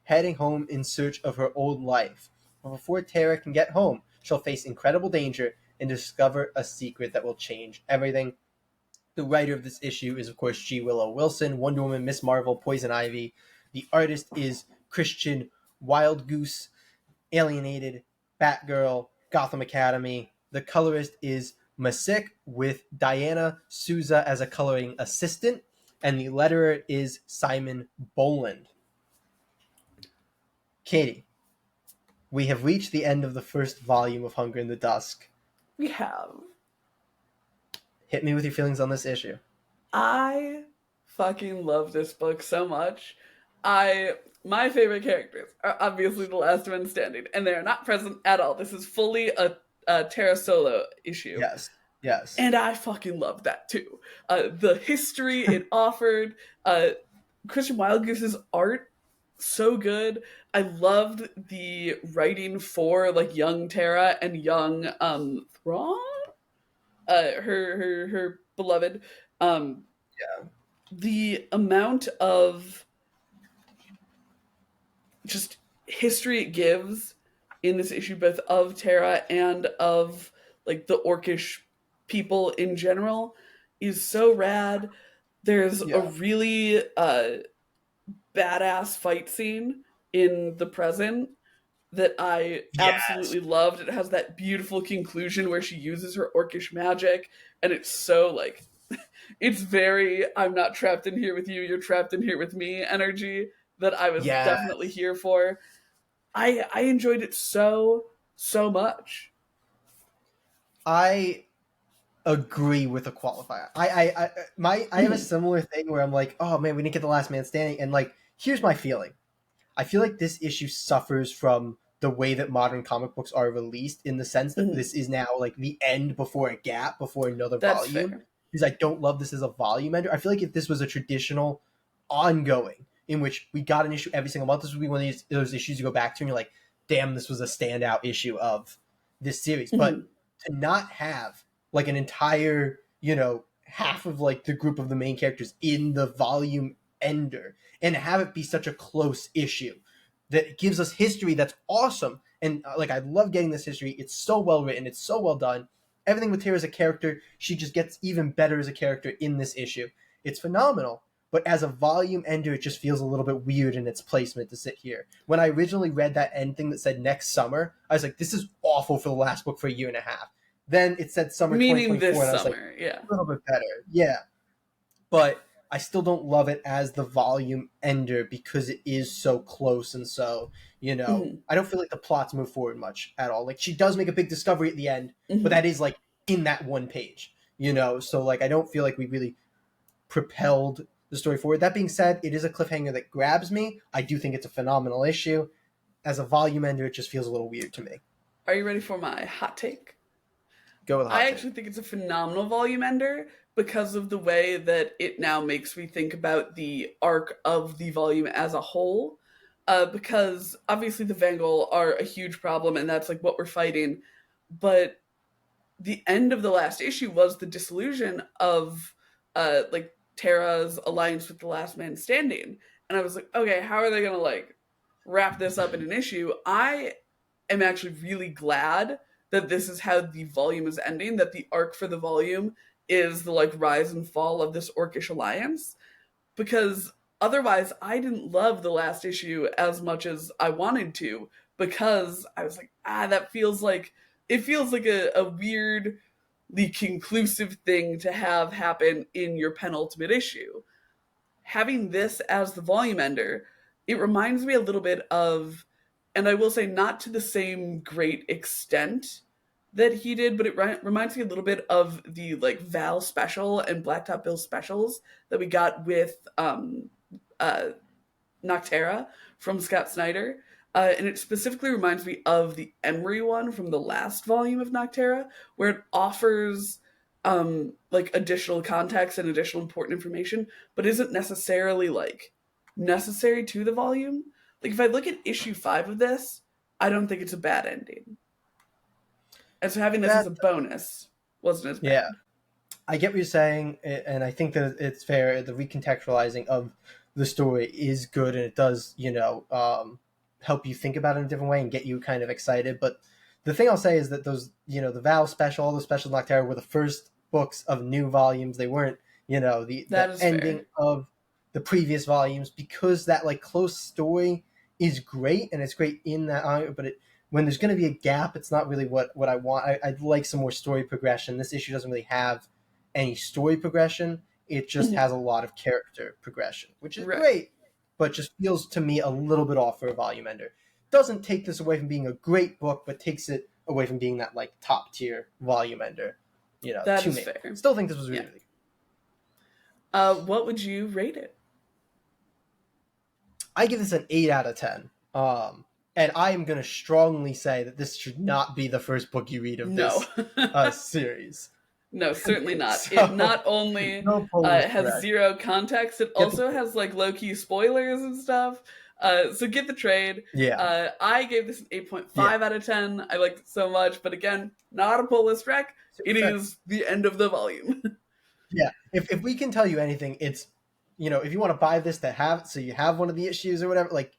heading home in search of her old life. But before Terra can get home, she'll face incredible danger and discover a secret that will change everything. The writer of this issue is, of course, G. Willow Wilson, Wonder Woman, Miss Marvel, Poison Ivy. The artist is Christian Wildgoose, Alienated, Batgirl, Gotham Academy. The colorist is Masik, with Diana Souza as a coloring assistant, and the letterer is Simon Boland. Katie, we have reached the end of the first volume of Hunger in the Dusk. We have. Hit me with your feelings on this issue. I fucking love this book so much. My favorite characters are obviously the last men standing, and they are not present at all. This is fully a Terra Solo issue. Yes. And I fucking love that too. The history it offered, Christian Wildgoose's art, so good. I loved the writing for like young Terra and young Thrawn, her beloved. The amount of just history it gives in this issue, both of Terra and of like the orcish people in general, is so rad. There's a really badass fight scene in the present that I absolutely loved. It has that beautiful conclusion where she uses her orcish magic, and it's so like it's very I'm not trapped in here with you, you're trapped in here with me energy that I was definitely here for. I enjoyed it so much. I agree with the qualifier. I have a similar thing where I'm like, oh man, we didn't get the last man standing, and like here's my feeling. I feel like this issue suffers from the way that modern comic books are released, in the sense that this is now like the end before a gap, before another volume. Fair. Because I don't love this as a volume ender. I feel like if this was a traditional ongoing, in which we got an issue every single month, this would be one of those issues you go back to and you're like, damn, this was a standout issue of this series. But to not have like an entire, half of like the group of the main characters in the volume ender, and have it be such a close issue that gives us history that's awesome. And like, I love getting this history. It's so well written. It's so well done. Everything with Terra as a character, she just gets even better as a character in this issue. It's phenomenal. But as a volume ender, it just feels a little bit weird in its placement to sit here. When I originally read that end thing that said next summer, I was like, this is awful for the last book for a year and a half. Then it said summer 2024, this and I was summer, like, a little bit better. Yeah. But I still don't love it as the volume ender because it is so close and so, I don't feel like the plots move forward much at all. Like, she does make a big discovery at the end, but that is like in that one page, So like, I don't feel like we really propelled the story forward. That being said, it is a cliffhanger that grabs me. I do think it's a phenomenal issue. As a volume ender, it just feels a little weird to me. Are you ready for my hot take? Go with hot take. I actually think it's a phenomenal volume ender because of the way that it now makes me think about the arc of the volume as a whole. Because obviously the Vangol are a huge problem, and that's like what we're fighting. But the end of the last issue was the disillusion of like Terra's alliance with the last man standing. And I was like, okay, how are they going to like wrap this up in an issue? I am actually really glad that this is how the volume is ending, that the arc for the volume is the like rise and fall of this orcish alliance, because otherwise I didn't love the last issue as much as I wanted to, because I was like, it feels like a weirdly conclusive thing to have happen in your penultimate issue. Having this as the volume ender, it reminds me a little bit of, and I will say not to the same great extent that he did, but it reminds me a little bit of the like Val special and Blacktop Bill specials that we got with Noctera from Scott Snyder. And it specifically reminds me of the Emery one from the last volume of Noctera, where it offers like additional context and additional important information, but isn't necessarily like necessary to the volume. Like if I look at issue 5 of this, I don't think it's a bad ending. And so having this as That a bonus wasn't as yeah, bad. I get what you're saying, and I think that it's fair. The recontextualizing of the story is good, and it does, help you think about it in a different way and get you kind of excited. But the thing I'll say is that those, the Val special, all the specials in Nocterra were the first books of new volumes. They weren't, That the is ending fair. of the previous volumes, because that like close story is great, and it's great in that, but when there's going to be a gap, it's not really what I want. I'd like some more story progression. This issue doesn't really have any story progression. It just has a lot of character progression, which is Right. great, but just feels to me a little bit off for a volume ender. Doesn't take this away from being a great book, but takes it away from being that like top tier volume ender. That To is me, fair. still think this was really, Yeah. really good. What would you rate it? I give this an 8 out of 10. And I am going to strongly say that this should not be the first book you read of No. this series. No, certainly not. So, It not only no polish has correct. zero context, it Get the also has like low key spoilers and stuff. So get the trade. Yeah, I gave this an 8.5 yeah. out of 10. I liked it so much, but again, not a pull list rec. It Fair. is the end of the volume. Yeah, if we can tell you anything, it's if you want to buy this to have so you have one of the issues or whatever, like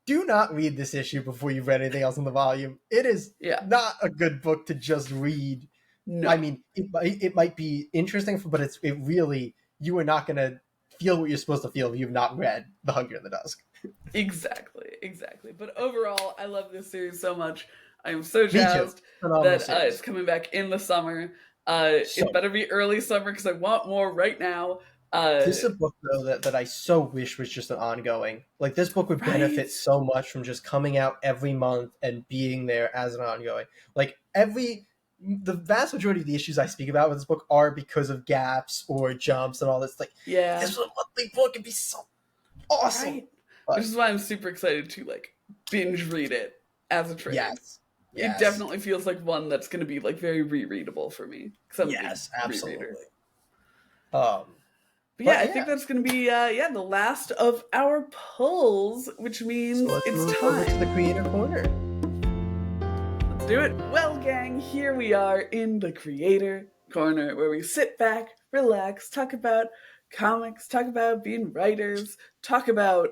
do not read this issue before you've read anything else in the volume. It is Yeah. not a good book to just read. No. I mean, it might be interesting, but it really you are not going to feel what you're supposed to feel if you've not read The Hunger in the Dusk. Exactly. But overall, I love this series so much. I am so Me too. jazzed Phenomenal that series. it's coming back in the summer. So- It better be early summer because I want more right now. This is a book though that I so wish was just an ongoing. Like this book would benefit Right? so much from just coming out every month and being there as an ongoing. Like the vast majority of the issues I speak about with this book are because of gaps or jumps and all this. Like Yeah. this was a monthly book, it'd be so awesome. Right. But- Which is why I'm super excited to like binge read it as a trade. Yes. It definitely feels like one that's going to be like very rereadable for me. Yes, absolutely. But yeah, I think that's going to be the last of our pulls, which means So let's it's move time. over to the creator corner. Let's do it. Well, gang, here we are in the creator corner where we sit back, relax, talk about comics, talk about being writers, talk about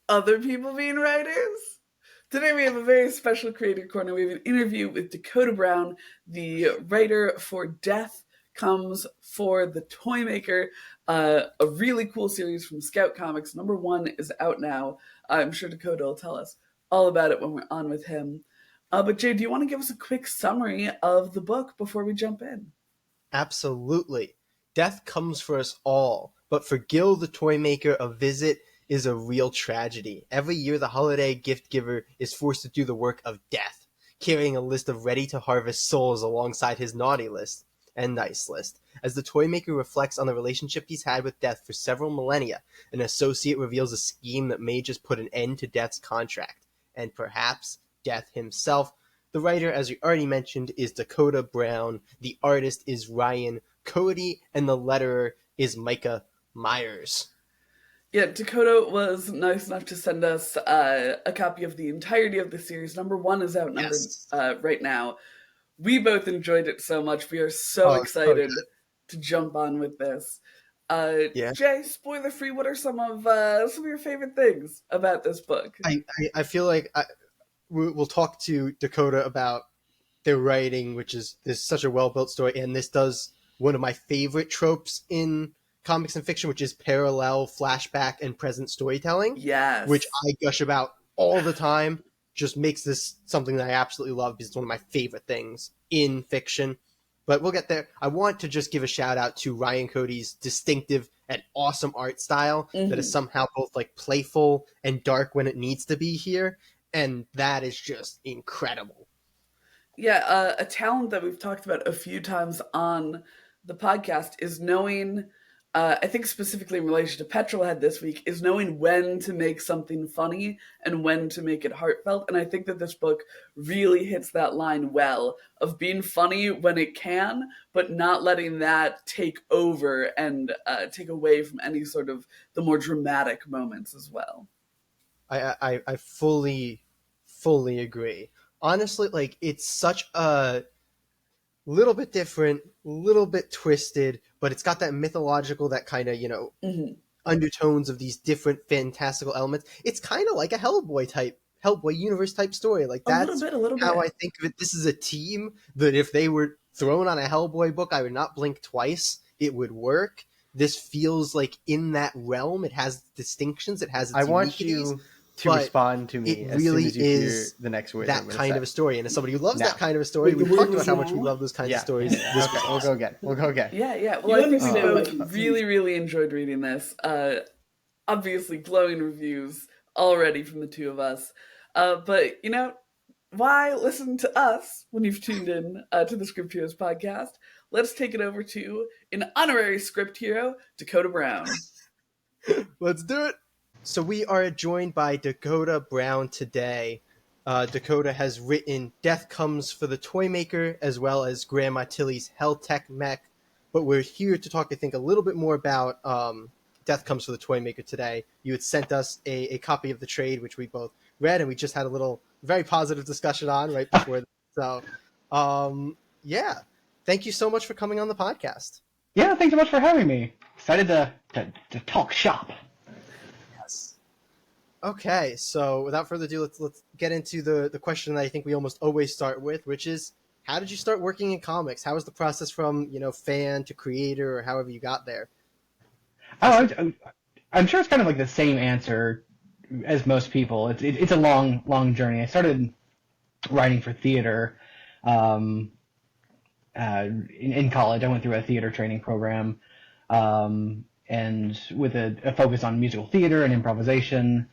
other people being writers. Today we have a very special creator corner. We have an interview with Dakota Brown, the writer for Death Comes for the Toymaker, a really cool series from Scout Comics. Number 1 is out now. I'm sure Dakota will tell us all about it when we're on with him. But Jay, do you want to give us a quick summary of the book before we jump in? Absolutely. Death comes for us all, but for Gil the Toymaker, a visit is a real tragedy. Every year, the holiday gift giver is forced to do the work of death, carrying a list of ready-to-harvest souls alongside his naughty list and nice list. As the Toymaker reflects on the relationship he's had with Death for several millennia, an associate reveals a scheme that may just put an end to Death's contract, and perhaps Death himself. The writer, as we already mentioned, is Dakota Brown. The artist is Ryan Cody, and the letterer is Micah Myers. Yeah, Dakota was nice enough to send us a copy of the entirety of the series. Number 1 is outnumbered right now. We both enjoyed it so much. We are so excited to jump on with this. Jay, spoiler free, what are some of your favorite things about this book? I feel like we'll talk to Dakota about their writing, which is this such a well-built story, and this does one of my favorite tropes in comics and fiction, which is parallel flashback and present storytelling. Yes. Which I gush about all the time. Just makes this something that I absolutely love because it's one of my favorite things in fiction. But we'll get there. I want to just give a shout out to Ryan Cody's distinctive and awesome art style that is somehow both like playful and dark when it needs to be here. And that is just incredible. Yeah, a talent that we've talked about a few times on the podcast is knowing, I think specifically in relation to Petrol had this week, is knowing when to make something funny and when to make it heartfelt. And I think that this book really hits that line well of being funny when it can, but not letting that take over and take away from any sort of the more dramatic moments as well. I fully fully agree. Honestly, like, it's such a little bit different, little bit twisted, but it's got that mythological, that kind of, Mhm. undertones of these different fantastical elements. It's kind of like a Hellboy universe type story. Like, A little that's bit, a little how I bit. think of it. This is a team that if they were thrown on a Hellboy book, I would not blink twice. It would work. This feels like in that realm. It has distinctions. It has its I want uniquities, you to but respond to me it as soon really as you hear is the next word I'm that gonna kind say. of a story. And as somebody who loves Now. that kind of a story, Wait, the we've word talked about was how much we now? love those kinds Yeah. of stories. Okay, This was we'll awesome. go again. We'll go again. Yeah. Well, You I think we understand, both really enjoyed reading this. Obviously, glowing reviews already from the two of us. But, why listen to us when you've tuned in to the Script Heroes podcast? Let's take it over to an honorary script hero, Dakota Brown. Let's do it. So we are joined by Dakota Brown today. Dakota has written Death Comes for the Toymaker as well as Grandma Tilly's Helltech Mech. But we're here to talk, I think, a little bit more about Death Comes for the Toymaker today. You had sent us a copy of the trade, which we both read, and we just had a little very positive discussion on right before that. So, yeah. Thank you so much for coming on the podcast. Yeah, thanks so much for having me. Excited to talk shop. Yes. Okay, so without further ado, let's get into the question that I think we almost always start with, which is, how did you start working in comics? How was the process from fan to creator, or however you got there? I'm sure it's kind of like the same answer as most people. It's a long journey. I started writing for theater in college. I went through a theater training program, and with a focus on musical theater and improvisation.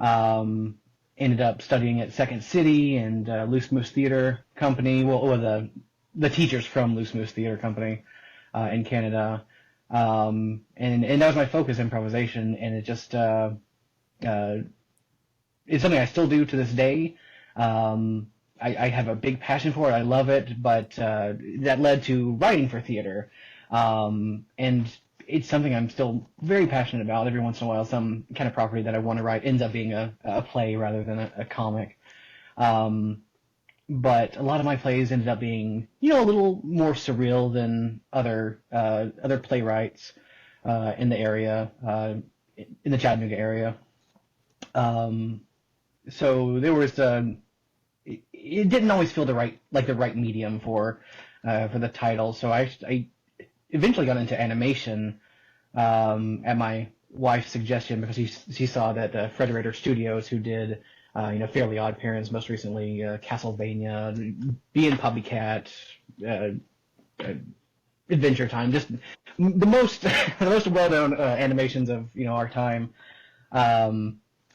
Ended up studying at Second City and Loose Moose Theater Company. Well, the teachers from Loose Moose Theater Company in Canada. And that was my focus, improvisation, and it just it's something I still do to this day. I have a big passion for it. I love it, but that led to writing for theater, and it's something I'm still very passionate about. Every once in a while, some kind of property that I want to write ends up being a play rather than a comic. But a lot of my plays ended up being, a little more surreal than other playwrights in the area, in the Chattanooga area. So there was it didn't always feel the right medium for the title. So I eventually got into animation at my wife's suggestion, because she saw that Frederator Studios, who did Fairly Odd Parents, most recently Castlevania, Bee and Puppycat, Adventure Time, just the most well-known animations of our time.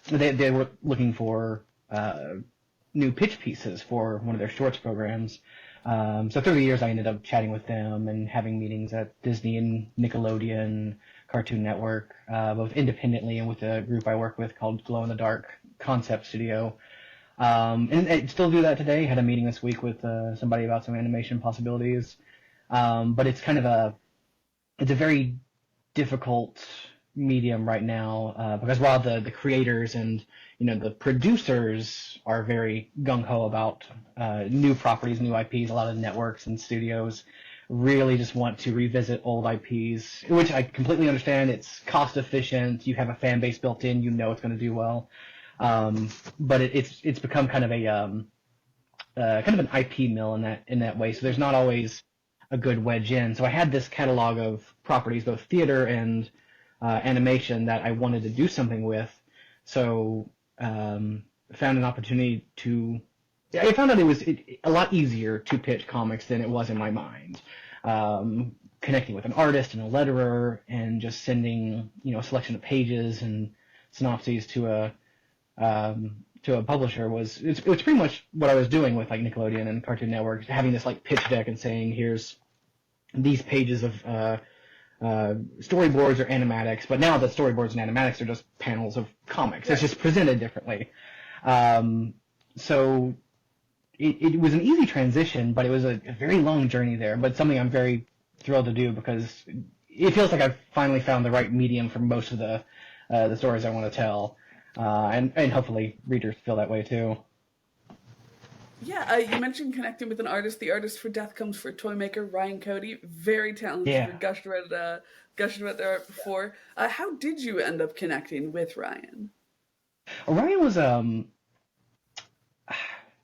They were looking for new pitch pieces for one of their shorts programs. So through the years, I ended up chatting with them and having meetings at Disney and Nickelodeon, Cartoon Network, both independently and with a group I work with called Glow in the Dark Concept Studio. And I still do that today. Had a meeting this week with somebody about some animation possibilities. But it's kind of it's a very difficult medium right now, because while the creators and the producers are very gung-ho about new properties, new IPs, a lot of networks and studios really just want to revisit old IPs, which I completely understand. It's cost efficient. You have a fan base built in. It's going to do well. But it's become kind of an IP mill in that way. So there's not always a good wedge in. So I had this catalog of properties, both theater and animation, that I wanted to do something with. So found an opportunity to. I found out it was a lot easier to pitch comics than it was in my mind. Connecting with an artist and a letterer, and just sending a selection of pages and synopses to a publisher was pretty much what I was doing with Nickelodeon and Cartoon Network, having this pitch deck and saying, here's these pages of storyboards or animatics, but now the storyboards and animatics are just panels of comics. It's just presented differently. So it was an easy transition, but it was a very long journey there, but something I'm very thrilled to do, because it feels like I've finally found the right medium for most of the stories I want to tell, and hopefully readers feel that way too. Yeah, you mentioned connecting with an artist. The artist for Death Comes for Toymaker, Ryan Cody, very talented. We Yeah. gushed about their art before. How did you end up connecting with Ryan? Ryan was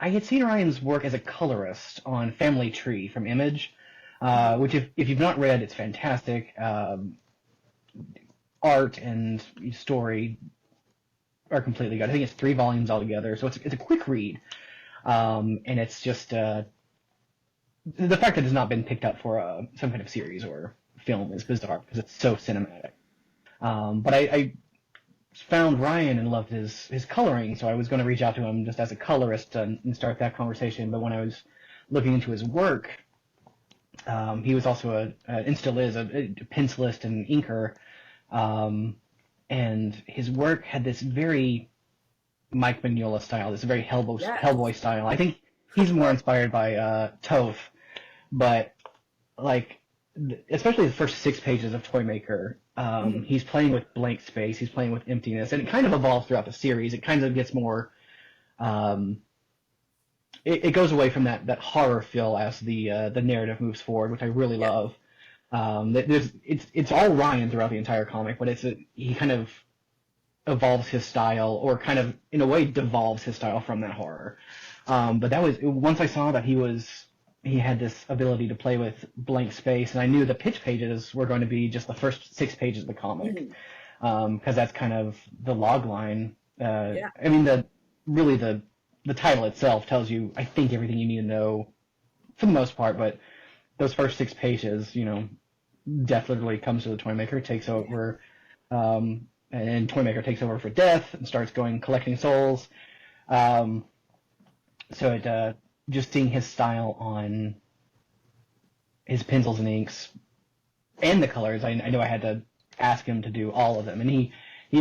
I had seen Ryan's work as a colorist on Family Tree from Image, which if you've not read, it's fantastic. Art and story are completely good. I think it's 3 volumes altogether, so it's a quick read, and it's just the fact that it's not been picked up for some kind of series or film is bizarre because it's so cinematic. But I found Ryan and loved his coloring, so I was going to reach out to him just as a colorist and start that conversation. But when I was looking into his work, he was also and still is a pencilist and inker, and his work had this very Mike Mignola style, this very Hellboy style. I think he's more inspired by Toph, but like especially the first 6 pages of Toymaker, he's playing with blank space, he's playing with emptiness, and it kind of evolves throughout the series. It kind of gets more, it goes away from that horror feel as the narrative moves forward, which I really love. It's all Ryan throughout the entire comic, but he kind of evolves his style, or kind of in a way devolves his style from that horror. But that was once I saw that he had this ability to play with blank space, and I knew the pitch pages were going to be just the first 6 pages of the comic, because that's kind of the log line. I mean, the title itself tells you, I think, everything you need to know for the most part, but those first 6 pages, Death literally comes to the Toymaker, takes over, and Toymaker takes over for Death and starts collecting souls. So it just seeing his style on his pencils and inks and the colors, I know I had to ask him to do all of them, and he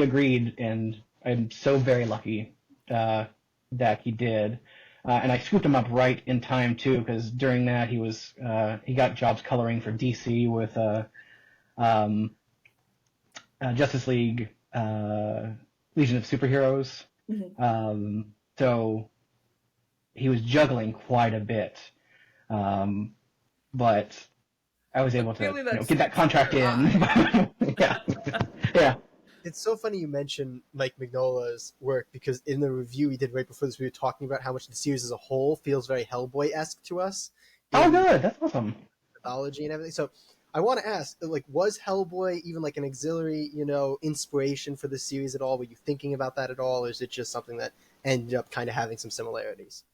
agreed, and I'm so very lucky that he did. And I scooped him up right in time too, because during that he got jobs coloring for DC with Justice League, Legion of Superheroes. So he was juggling quite a bit, but I was able to get that contract in. yeah. It's so funny you mention Mike Mignola's work, because in the review we did right before this, we were talking about how much the series as a whole feels very Hellboy-esque to us. Oh, good. That's awesome. Mythology and everything. So I want to ask, was Hellboy even an auxiliary, inspiration for the series at all? Were you thinking about that at all, or is it just something that ended up kind of having some similarities?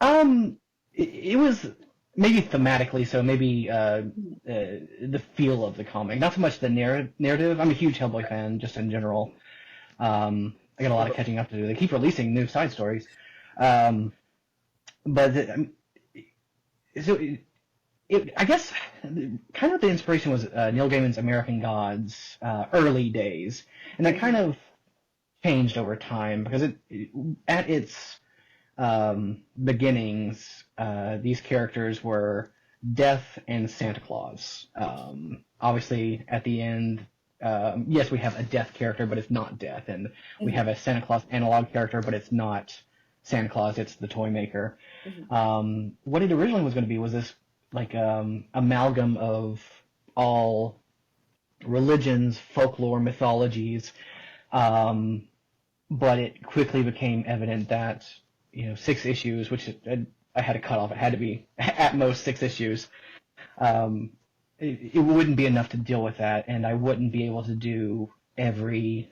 It was maybe thematically, so maybe the feel of the comic, not so much the narrative. I'm a huge Hellboy fan, just in general. I got a lot of catching up to do. They keep releasing new side stories, but I guess kind of the inspiration was Neil Gaiman's American Gods early days, and that kind of changed over time, because at its beginnings, these characters were Death and Santa Claus. Obviously, at the end, yes, we have a Death character, but it's not Death, and we have a Santa Claus analog character, but it's not Santa Claus, it's the Toymaker. What it originally was going to be was this amalgam of all religions, folklore, mythologies, but it quickly became evident that 6 issues, which I had to cut off. It had to be at most 6 issues. It wouldn't be enough to deal with that, and I wouldn't be able to do every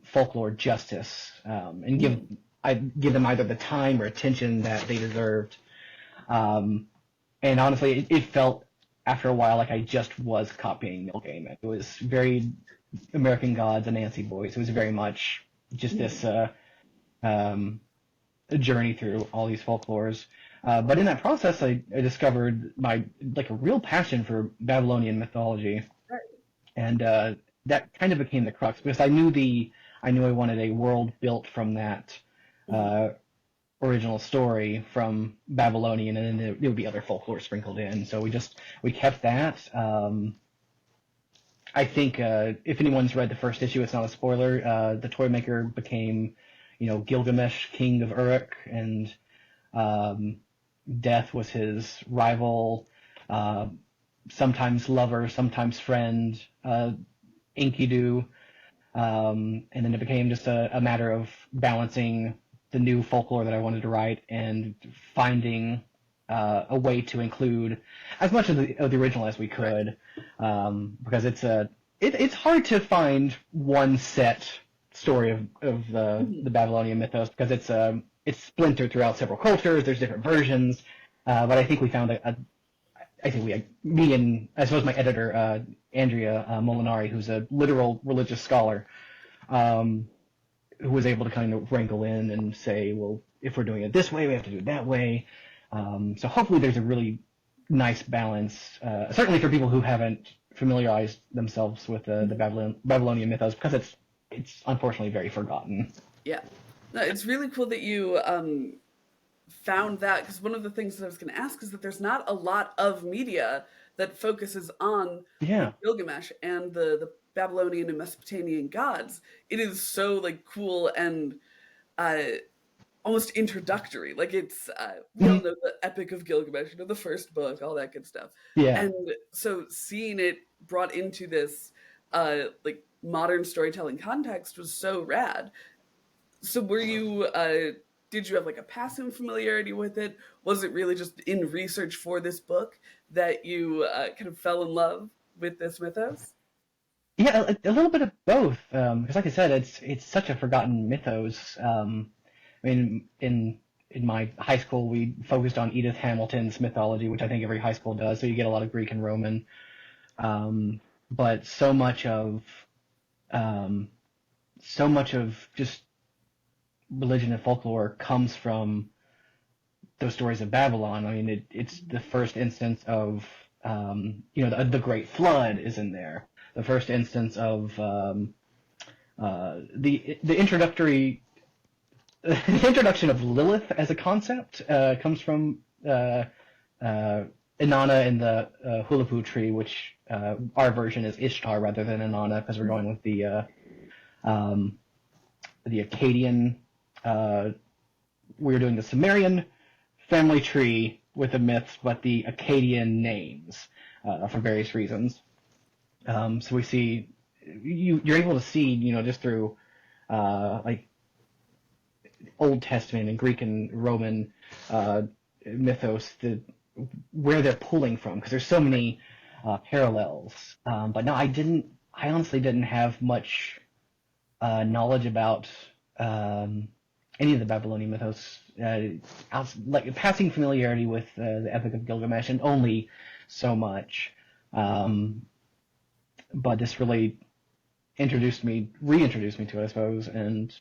folklore justice and give them either the time or attention that they deserved. And honestly, it felt after a while like I just was copying Neil Gaiman. It was very American Gods and Nancy Boys. It was very much just this journey through all these folklores. But in that process, I discovered a real passion for Babylonian mythology, and that kind of became the crux, because I knew I wanted a world built from that original story from Babylonian, and then there would be other folklore sprinkled in. So we kept that. I think if anyone's read the first issue, it's not a spoiler. The Toymaker became, Gilgamesh, king of Uruk, and Death was his rival, sometimes lover, sometimes friend, Enkidu. And then it became just a matter of balancing the new folklore that I wanted to write and finding a way to include as much of the original as we could, because it's hard to find one set story of the Babylonian mythos, because it's splintered throughout several cultures. There's different versions, but I think we found me and I suppose my editor, Andrea Molinari, who's a literal religious scholar, who was able to kind of wrangle in and say, well, if we're doing it this way, we have to do it that way. So hopefully there's a really nice balance, certainly for people who haven't familiarized themselves with the Babylonian mythos, because it's unfortunately very forgotten. Yeah. No, it's really cool that you found that, because one of the things that I was going to ask is that there's not a lot of media that focuses on Gilgamesh and the Babylonian and Mesopotamian gods. It is so like cool and almost introductory. Like it's we all know the Epic of Gilgamesh, the first book, all that good stuff. Yeah. And so seeing it brought into this like modern storytelling context was so rad. So were you did you have like a passive familiarity with it? Was it really just in research for this book that you kind of fell in love with this mythos? Yeah, a little bit of both. Because, like I said, it's such a forgotten mythos. I mean, in my high school, we focused on Edith Hamilton's mythology, which I think every high school does. So you get a lot of Greek and Roman, but so much of just religion and folklore comes from those stories of Babylon. I mean, it's the first instance of the Great Flood is in there. The first instance of the introduction of Lilith as a concept comes from Inanna in the Hulapu tree, which our version is Ishtar rather than Inanna, because we're going with the Akkadian. We're doing the Sumerian family tree with the myths, but the Akkadian names for various reasons. So we see you're able to see, just through like Old Testament and Greek and Roman mythos, where they're pulling from, because there's so many parallels. But no, I honestly didn't have much knowledge about any of the Babylonian mythos, like passing familiarity with the Epic of Gilgamesh, and only so much. But this really reintroduced me to it, I suppose, and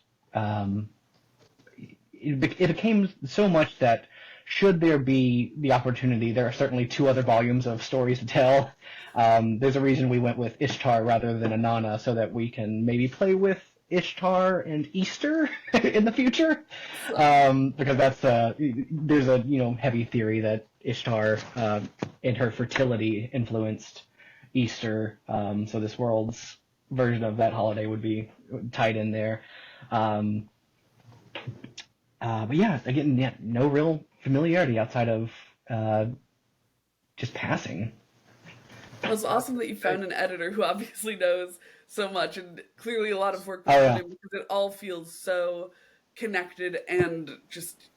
it became so much that, should there be the opportunity, there are certainly 2 other volumes of stories to tell. There's a reason we went with Ishtar rather than Inanna, so that we can maybe play with Ishtar and Easter in the future, because there's a heavy theory that Ishtar in her fertility influenced Easter, so this world's version of that holiday would be tied in there. But yeah, again, no real familiarity outside of just passing. Well, it's awesome that you found an editor who obviously knows so much, and clearly a lot of work behind it, because it all feels so connected and just,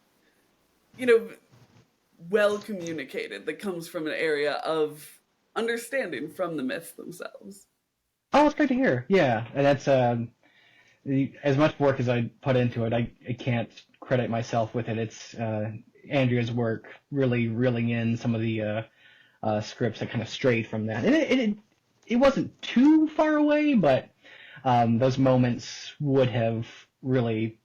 well communicated, that comes from an area of understanding from the myths themselves. Oh, it's great to hear. Yeah, and that's as much work as I put into it, I can't credit myself with it. It's Andrea's work really reeling in some of the scripts that kind of strayed from that, and it wasn't too far away, but those moments would have really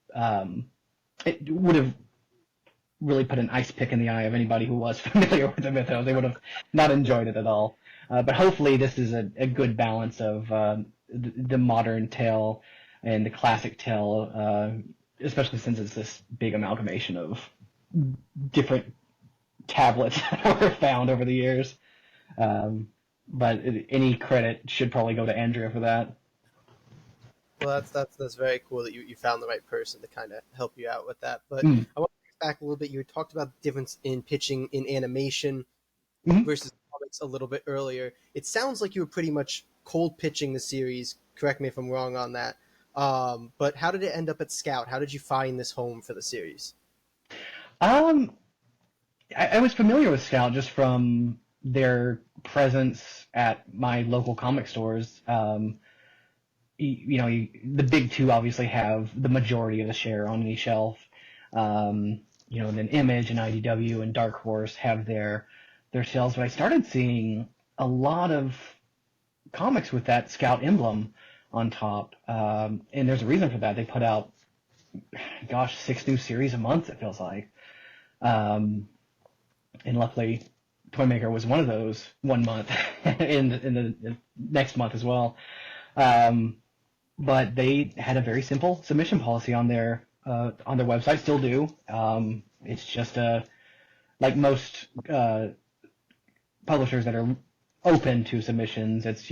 really put an ice pick in the eye of anybody who was familiar with the mythos. They would have not enjoyed it at all. But hopefully this is a good balance of the modern tale and the classic tale, especially since it's this big amalgamation of different tablets that were found over the years. But any credit should probably go to Andrea for that. Well, that's very cool that you found the right person to kind of help you out with that. But I want to back a little bit, you talked about the difference in pitching in animation Mhm. versus comics a little bit earlier. It sounds like you were pretty much cold pitching the series. Correct me if I'm wrong on that. But how did it end up at Scout? How did you find this home for the series? Um, I was familiar with Scout just from their presence at my local comic stores. The big two obviously have the majority of the share on any shelf. And then Image and IDW and Dark Horse have their shelves. But I started seeing a lot of comics with that Scout emblem on top. And there's a reason for that. They put out, 6 new series a month, it feels like. And luckily, Toymaker was one of those 1 month, in the next month as well. But they had a very simple submission policy on their website, still do. It's just like most publishers that are open to submissions. It's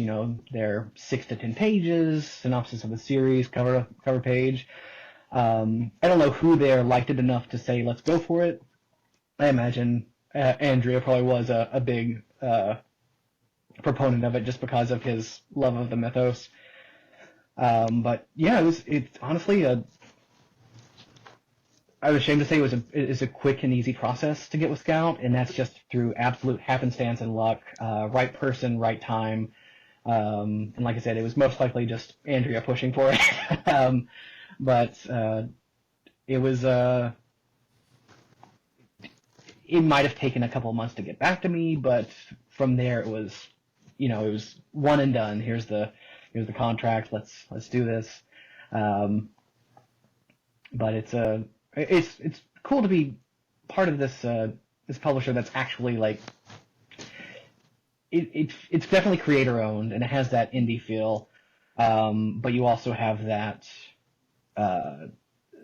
their 6 to 10 pages, synopsis of the series, cover page. I don't know who there liked it enough to say let's go for it. I imagine Andrea probably was a big proponent of it just because of his love of the mythos. But yeah, it's honestly I was ashamed to say it's a quick and easy process to get with Scout, and that's just through absolute happenstance and luck, right person, right time. And like I said, it was most likely just Andrea pushing for it. But it was it might have taken a couple of months to get back to me, but from there it was one and done. Here's the contract. Let's do this. But it's cool to be part of this publisher that's actually like it's definitely creator owned and it has that indie feel. But you also have that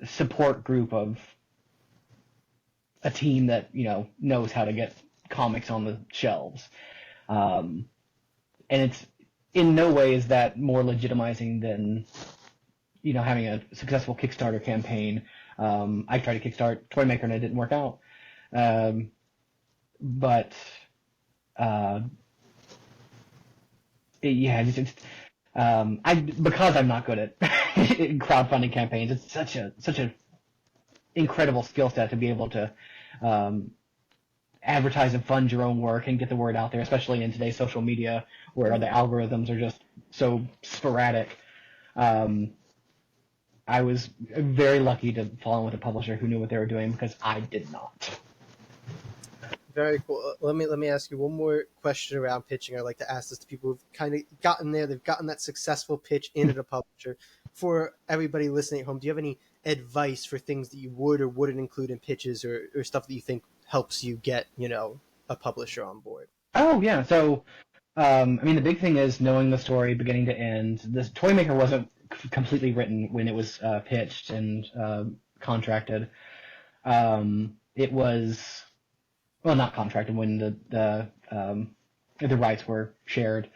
support group of a team that knows how to get comics on the shelves. And it's in no way is that more legitimizing than having a successful Kickstarter campaign. I tried to kickstart Toymaker and it didn't work out. But because I'm not good at crowdfunding campaigns, it's such a incredible skill set to be able to advertise and fund your own work and get the word out there, especially in today's social media where the algorithms are just so sporadic. I was very lucky to fall in with a publisher who knew what they were doing because I did not. Very cool. Let me ask you one more question around pitching. I like to ask this to people who've kind of gotten there. They've gotten that successful pitch into a publisher. For everybody listening at home, do you have any advice for things that you would or wouldn't include in pitches or stuff that you think helps you get, a publisher on board? Oh, yeah. So, the big thing is knowing the story beginning to end. This Toymaker wasn't completely written when it was pitched and contracted. It was, well, not contracted when the rights were shared.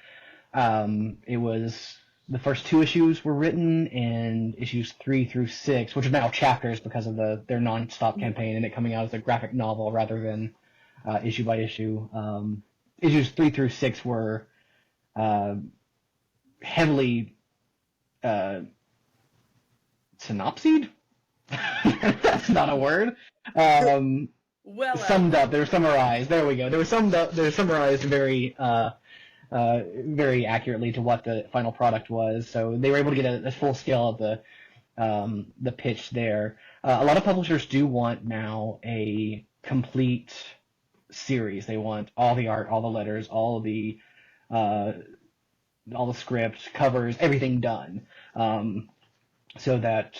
It was the first 2 issues were written, and issues 3 through 6, which are now chapters because of their non-stop campaign and it coming out as a graphic novel rather than issue by issue. Issues 3 through 6 were heavily synopsied. That's not a word. Summed up. They were summarized. There we go. They were summarized very very accurately to what the final product was. So they were able to get a full scale of the pitch there. A lot of publishers do want now a complete series. They want all the art, all the letters, all the script, covers, everything done, so that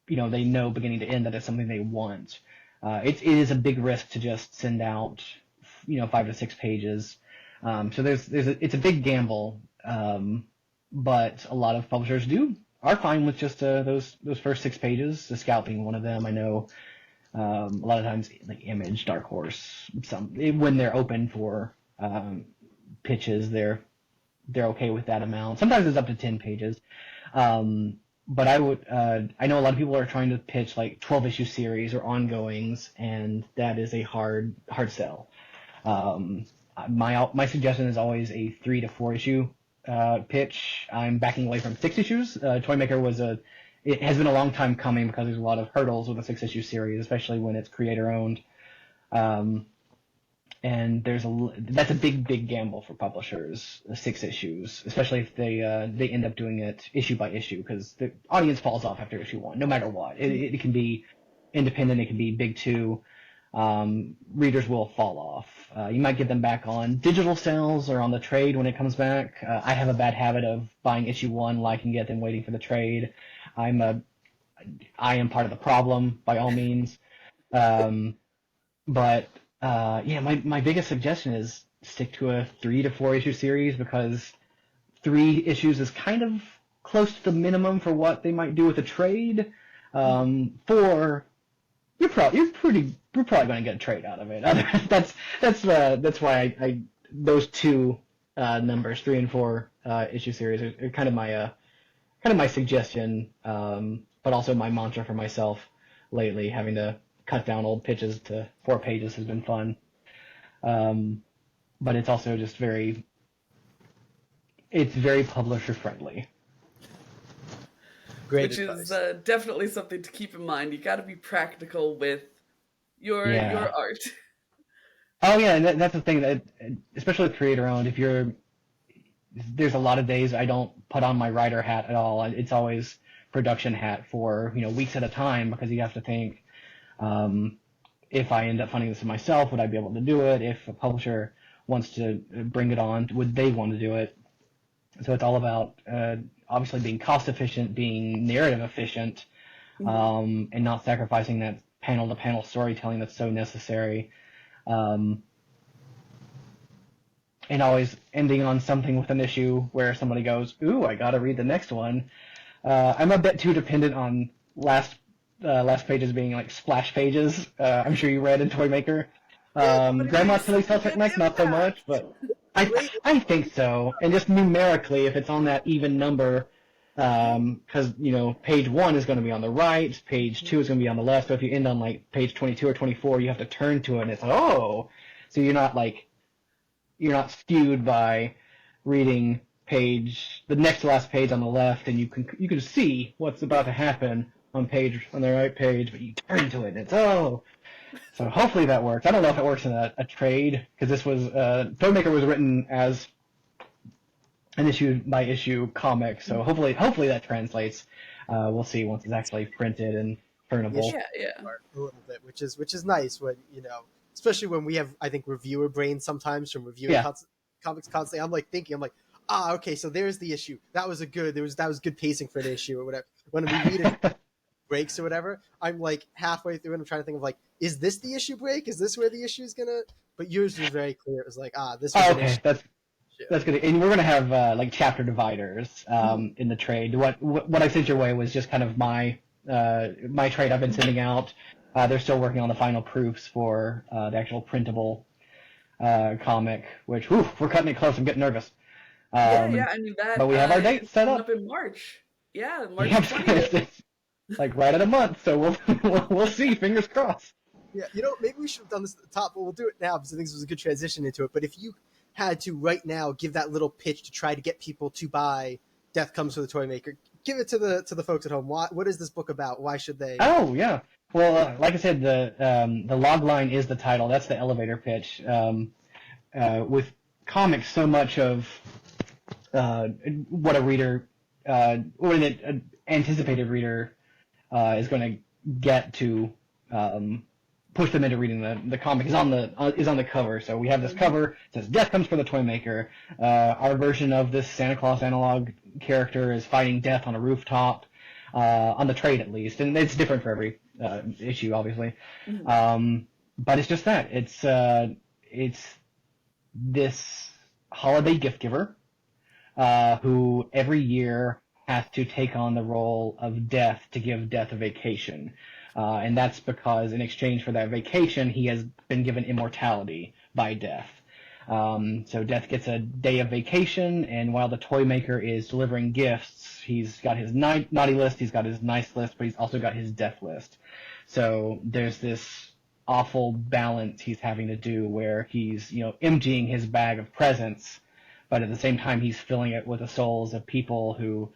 they know beginning to end that it's something they want. It is a big risk to just send out 5 to 6 pages. So it's a big gamble, but a lot of publishers are fine with just those first 6 pages. The Scout being one of them. I know a lot of times like Image, Dark Horse, when they're open for pitches, they're okay with that amount. Sometimes it's up to 10 pages. but I would, I know a lot of people are trying to pitch like 12 issue series or ongoings, and that is a hard sell. My suggestion is always a 3 to 4 issue pitch. I'm backing away from 6 issues. Toymaker it has been a long time coming because there's a lot of hurdles with a 6 issue series, especially when it's creator owned. And that's a big gamble for publishers, 6 issues, especially if they end up doing it issue by issue, because the audience falls off after issue 1, no matter what. It can be independent, it can be big 2. Readers will fall off. You might get them back on digital sales or on the trade when it comes back. I have a bad habit of buying issue 1, liking it, then waiting for the trade. I am part of the problem by all means. But my biggest suggestion is stick to a 3 to 4 issue series, because 3 issues is kind of close to the minimum for what they might do with a trade. 4, you're probably going to get a trade out of it. That's why I those two numbers, 3 and 4 issue series, are kind of my suggestion, but also my mantra for myself lately. Having to cut down old pitches to 4 pages has been fun, but it's also just very publisher friendly. Great Which advice. is definitely something to keep in mind. You got to be practical with your art. Oh yeah, and that's the thing, that especially with creator owned, there's a lot of days I don't put on my writer hat at all. It's always production hat for weeks at a time, because you have to think, if I end up funding this myself, would I be able to do it? If a publisher wants to bring it on, would they want to do it? So it's all about obviously being cost efficient, being narrative efficient, and not sacrificing that panel to panel storytelling that's so necessary. And always ending on something with an issue where somebody goes, "Ooh, I got to read the next one." I'm a bit too dependent on last pages being like splash pages. I'm sure you read in Toymaker. Grandma Tilly's Celtic Mike, not so much, but I think so. And just numerically, if it's on that even number, because page 1 is going to be on the right, page 2 is going to be on the left. So if you end on like page 22 or 24, you have to turn to it, and it's so you're not skewed by reading the next to last page on the left, and you can see what's about to happen on the right page, but you turn to it, and it's so hopefully that works. I don't know if it works in a trade, because this was Toymaker was written as an issue by issue comic, so hopefully that translates. We'll see once it's actually printed and printable. Yeah. A little bit, which is nice when especially when we have, I think, reviewer brain sometimes from reviewing comics constantly. I'm like, okay, so there's the issue. That was good pacing for the issue or whatever. When we read it breaks or whatever, I'm like halfway through and I'm trying to think of like, is this the issue break? Is this where the issue is gonna? But yours was very clear. It was like, this was an issue. That's good. And we're gonna have like chapter dividers in the trade. What I sent your way was just kind of my trade I've been sending out. They're still working on the final proofs for the actual printable comic, which we're cutting it close. I'm getting nervous. I mean that. But we have our date set up in March. Yeah, March 20th. It's like right at a month, so we'll see. Fingers crossed. Yeah, maybe we should have done this at the top, but we'll do it now because I think this was a good transition into it. But if you had to right now give that little pitch to try to get people to buy Death Comes for the Toymaker, give it to the folks at home. What is this book about? Why should they? Oh yeah. Well, like I said, the log line is the title. That's the elevator pitch. With comics, so much of what a reader, or an anticipated reader, is going to get to push them into reading the comic is on the cover. So we have this cover. It says "Death Comes for the Toymaker." Our version of this Santa Claus analog character is fighting death on a rooftop, on the trade at least, and it's different for every issue, obviously. But it's just that it's this holiday gift giver who every year has to take on the role of death to give death a vacation. And that's because in exchange for that vacation, he has been given immortality by death. So Death gets a day of vacation, and while the Toymaker is delivering gifts, he's got his naughty list, he's got his nice list, but he's also got his death list. So there's this awful balance he's having to do where he's, emptying his bag of presents, but at the same time he's filling it with the souls of people who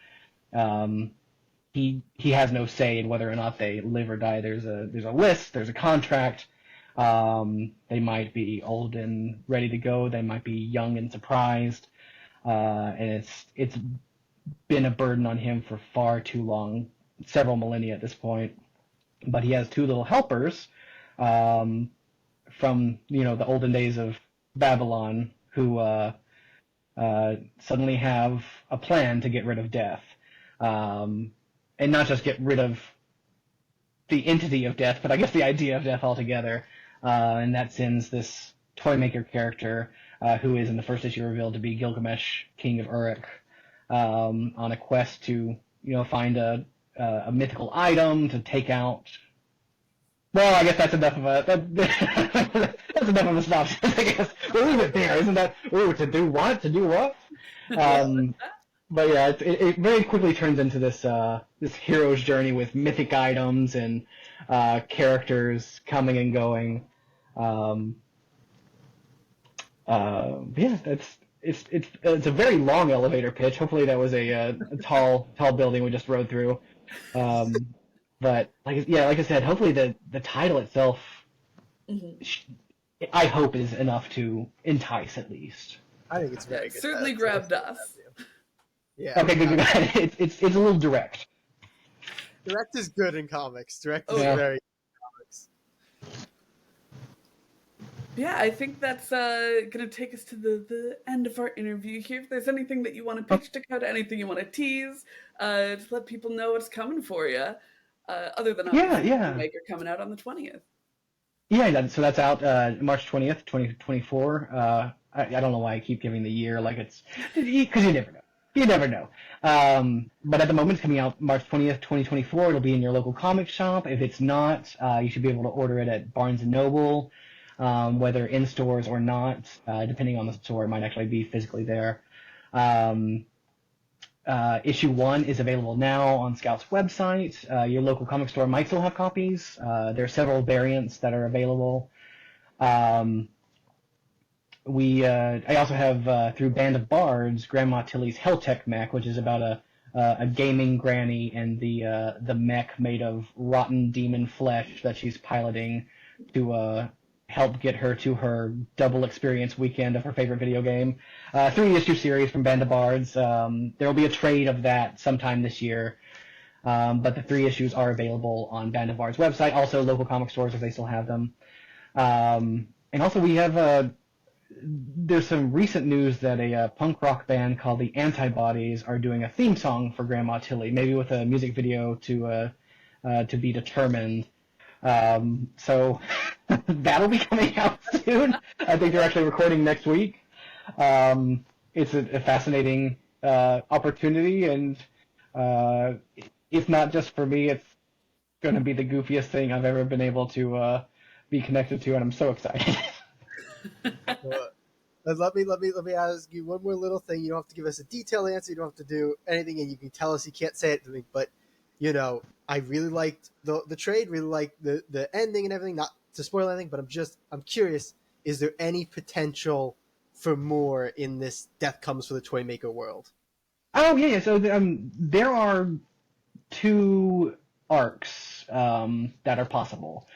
he has no say in whether or not they live or die. There's a list, there's a contract. They might be old and ready to go. They might be young and surprised. And it's been a burden on him for far too long, several millennia at this point. But he has two little helpers from the olden days of Babylon who suddenly have a plan to get rid of Death. And not just get rid of the entity of Death, but I guess the idea of Death altogether. And that sends this Toymaker character, who is in the first issue revealed to be Gilgamesh, King of Uruk, on a quest to, find a mythical item to take out. Well, I guess that's enough of that's enough of a synopsis. I guess we'll leave it there. Isn't that to do what? To do what? But yeah, it very quickly turns into this hero's journey with mythic items and characters coming and going. Yeah, it's a very long elevator pitch. Hopefully that was a tall building we just rode through. But like I said, hopefully the title itself, I hope, is enough to entice at least. I think it's very good. Certainly grabbed us. Yeah. Okay, good. It's a little direct. Direct is good in comics. Direct is Yeah. very good in comics. Yeah, I think that's going to take us to the end of our interview here. If there's anything that you want to pitch, Dakota, anything you want to tease, just let people know what's coming for you. Other than Maker coming out on the 20th. Yeah, so that's out March 20th, 2024. I don't know why I keep giving the year like it's because you never know. You never know. But at the moment, it's coming out March 20th, 2024. It'll be in your local comic shop. If it's not, you should be able to order it at Barnes & Noble, whether in stores or not. Depending on the store, it might actually be physically there. Issue 1 is available now on Scout's website. Your local comic store might still have copies. There are several variants that are available. I also have, through Band of Bards, Grandma Tilly's Helltech mech, which is about a gaming granny and the mech made of rotten demon flesh that she's piloting to help get her to her double experience weekend of her favorite video game. 3-issue series from Band of Bards. There will be a trade of that sometime this year. But the 3 issues are available on Band of Bards' website, also local comic stores if they still have them. And also we have there's some recent news that a punk rock band called the Antibodies are doing a theme song for Grandma Tilly, maybe with a music video to be determined. So that'll be coming out soon. I think they're actually recording next week. It's a fascinating opportunity, and if not just for me, it's going to be the goofiest thing I've ever been able to be connected to, and I'm so excited. Let me ask you one more little thing. You don't have to give us a detailed answer. You don't have to do anything, and you can tell us. You can't say it to me, but I really liked the trade. Really liked the ending and everything. Not to spoil anything, but I'm curious. Is there any potential for more in this Death Comes for the Toymaker world? Oh yeah. So there are 2 arcs that are possible.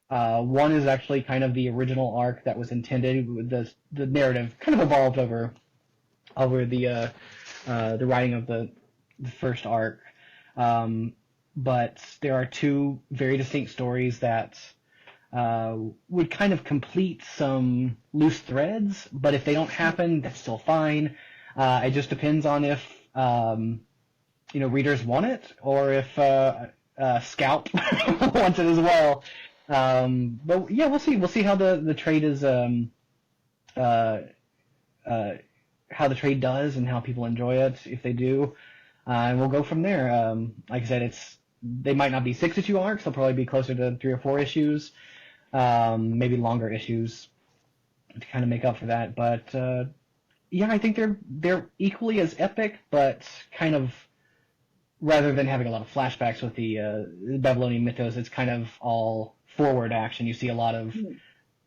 One is actually kind of the original arc that was intended. The narrative kind of evolved over the writing of the first arc. But there are 2 very distinct stories that would kind of complete some loose threads. But if they don't happen, that's still fine. It just depends on if readers want it or if Scout wants it as well. But yeah, we'll see. We'll see how the trade is, how the trade does and how people enjoy it if they do, and we'll go from there. Like I said, they might not be 6-issue arcs. They'll probably be closer to 3 or 4 issues, maybe longer issues. to kind of make up for that. But yeah, I think they're equally as epic, but kind of rather than having a lot of flashbacks with the Babylonian mythos, it's kind of all forward action. You see a lot of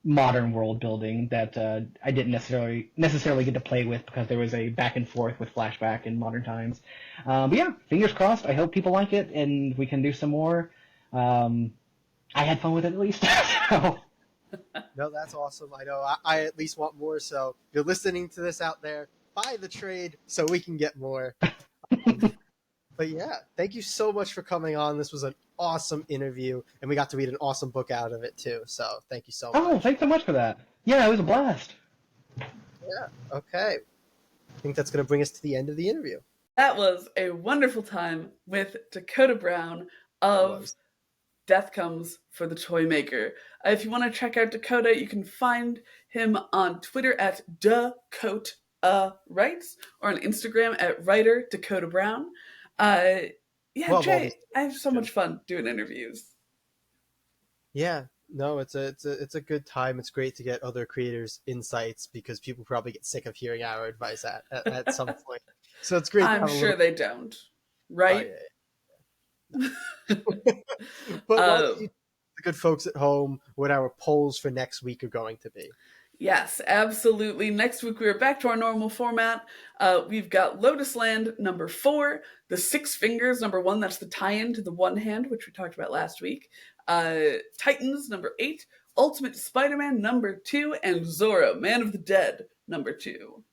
modern world building that I didn't necessarily get to play with because there was a back and forth with flashback in modern times. But yeah, fingers crossed. I hope people like it and we can do some more. I had fun with it at least. So. No, that's awesome. I know I at least want more. So if you're listening to this out there, buy the trade so we can get more. But yeah, thank you so much for coming on. This was an awesome interview, and we got to read an awesome book out of it too. So thank you so much. Oh, thanks so much for that. Yeah, it was a blast. Yeah. Okay. I think that's going to bring us to the end of the interview. That was a wonderful time with Dakota Brown of Death Comes for the Toymaker. If you want to check out Dakota, you can find him on Twitter at Dakota Writes or on Instagram at writer Dakota Brown. Yeah, well, Jay, I have so much fun doing interviews. Yeah, no, it's a good time. It's great to get other creators' insights because people probably get sick of hearing our advice at some point. So it's great. I'm sure they don't, right? Oh, yeah. But the good folks at home, what our polls for next week are going to be. Yes, absolutely. Next week we are back to our normal format. We've got Lotus Land number 4, The Six Fingers number 1, that's the tie-in to the One Hand, which we talked about last week. Titans number 8, Ultimate Spider-Man number 2, and Zorro, Man of the Dead number 2.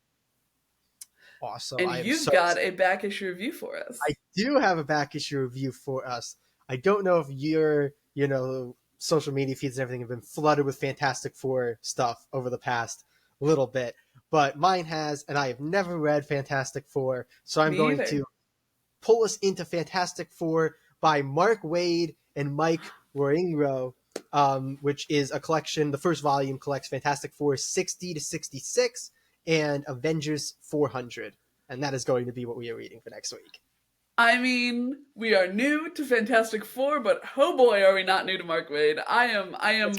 Awesome. And you've got a back issue review for us. I do have a back issue review for us. I don't know if your, social media feeds and everything have been flooded with Fantastic Four stuff over the past little bit, but mine has, and I have never read Fantastic Four, so I'm going to pull us into Fantastic Four by Mark Waid and Mike Roingro, which is a collection. The first volume collects Fantastic Four 60 to 66 and Avengers 400, and that is going to be what we are reading for next week. I mean, we are new to Fantastic Four, but oh boy, are we not new to Mark Waid. I am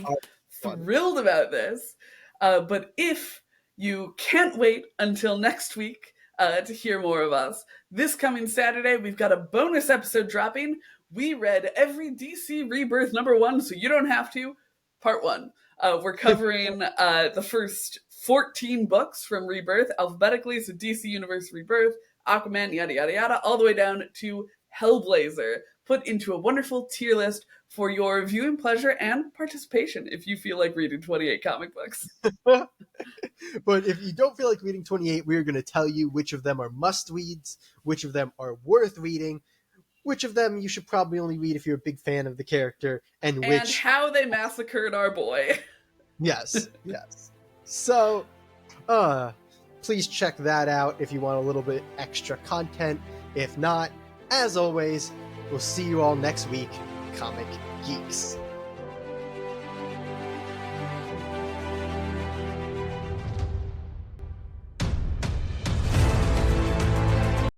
thrilled about this. But if you can't wait until next week to hear more of us, this coming Saturday, we've got a bonus episode dropping. We read every DC Rebirth number 1, so you don't have to. Part 1. We're covering the first 14 books from Rebirth alphabetically, so DC Universe Rebirth, Aquaman, yada, yada, yada, all the way down to Hellblazer, put into a wonderful tier list for your viewing pleasure and participation if you feel like reading 28 comic books. But if you don't feel like reading 28, we're going to tell you which of them are must-reads, which of them are worth reading, which of them you should probably only read if you're a big fan of the character, and how they massacred our boy. Yes. So, please check that out if you want a little bit extra content. If not, as always, we'll see you all next week, Comic Geeks.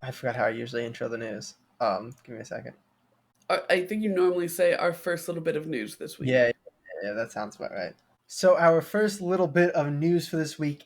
I forgot how I usually intro the news. Give me a second. I think you normally say our first little bit of news this week. Yeah, that sounds about right. So our first little bit of news for this week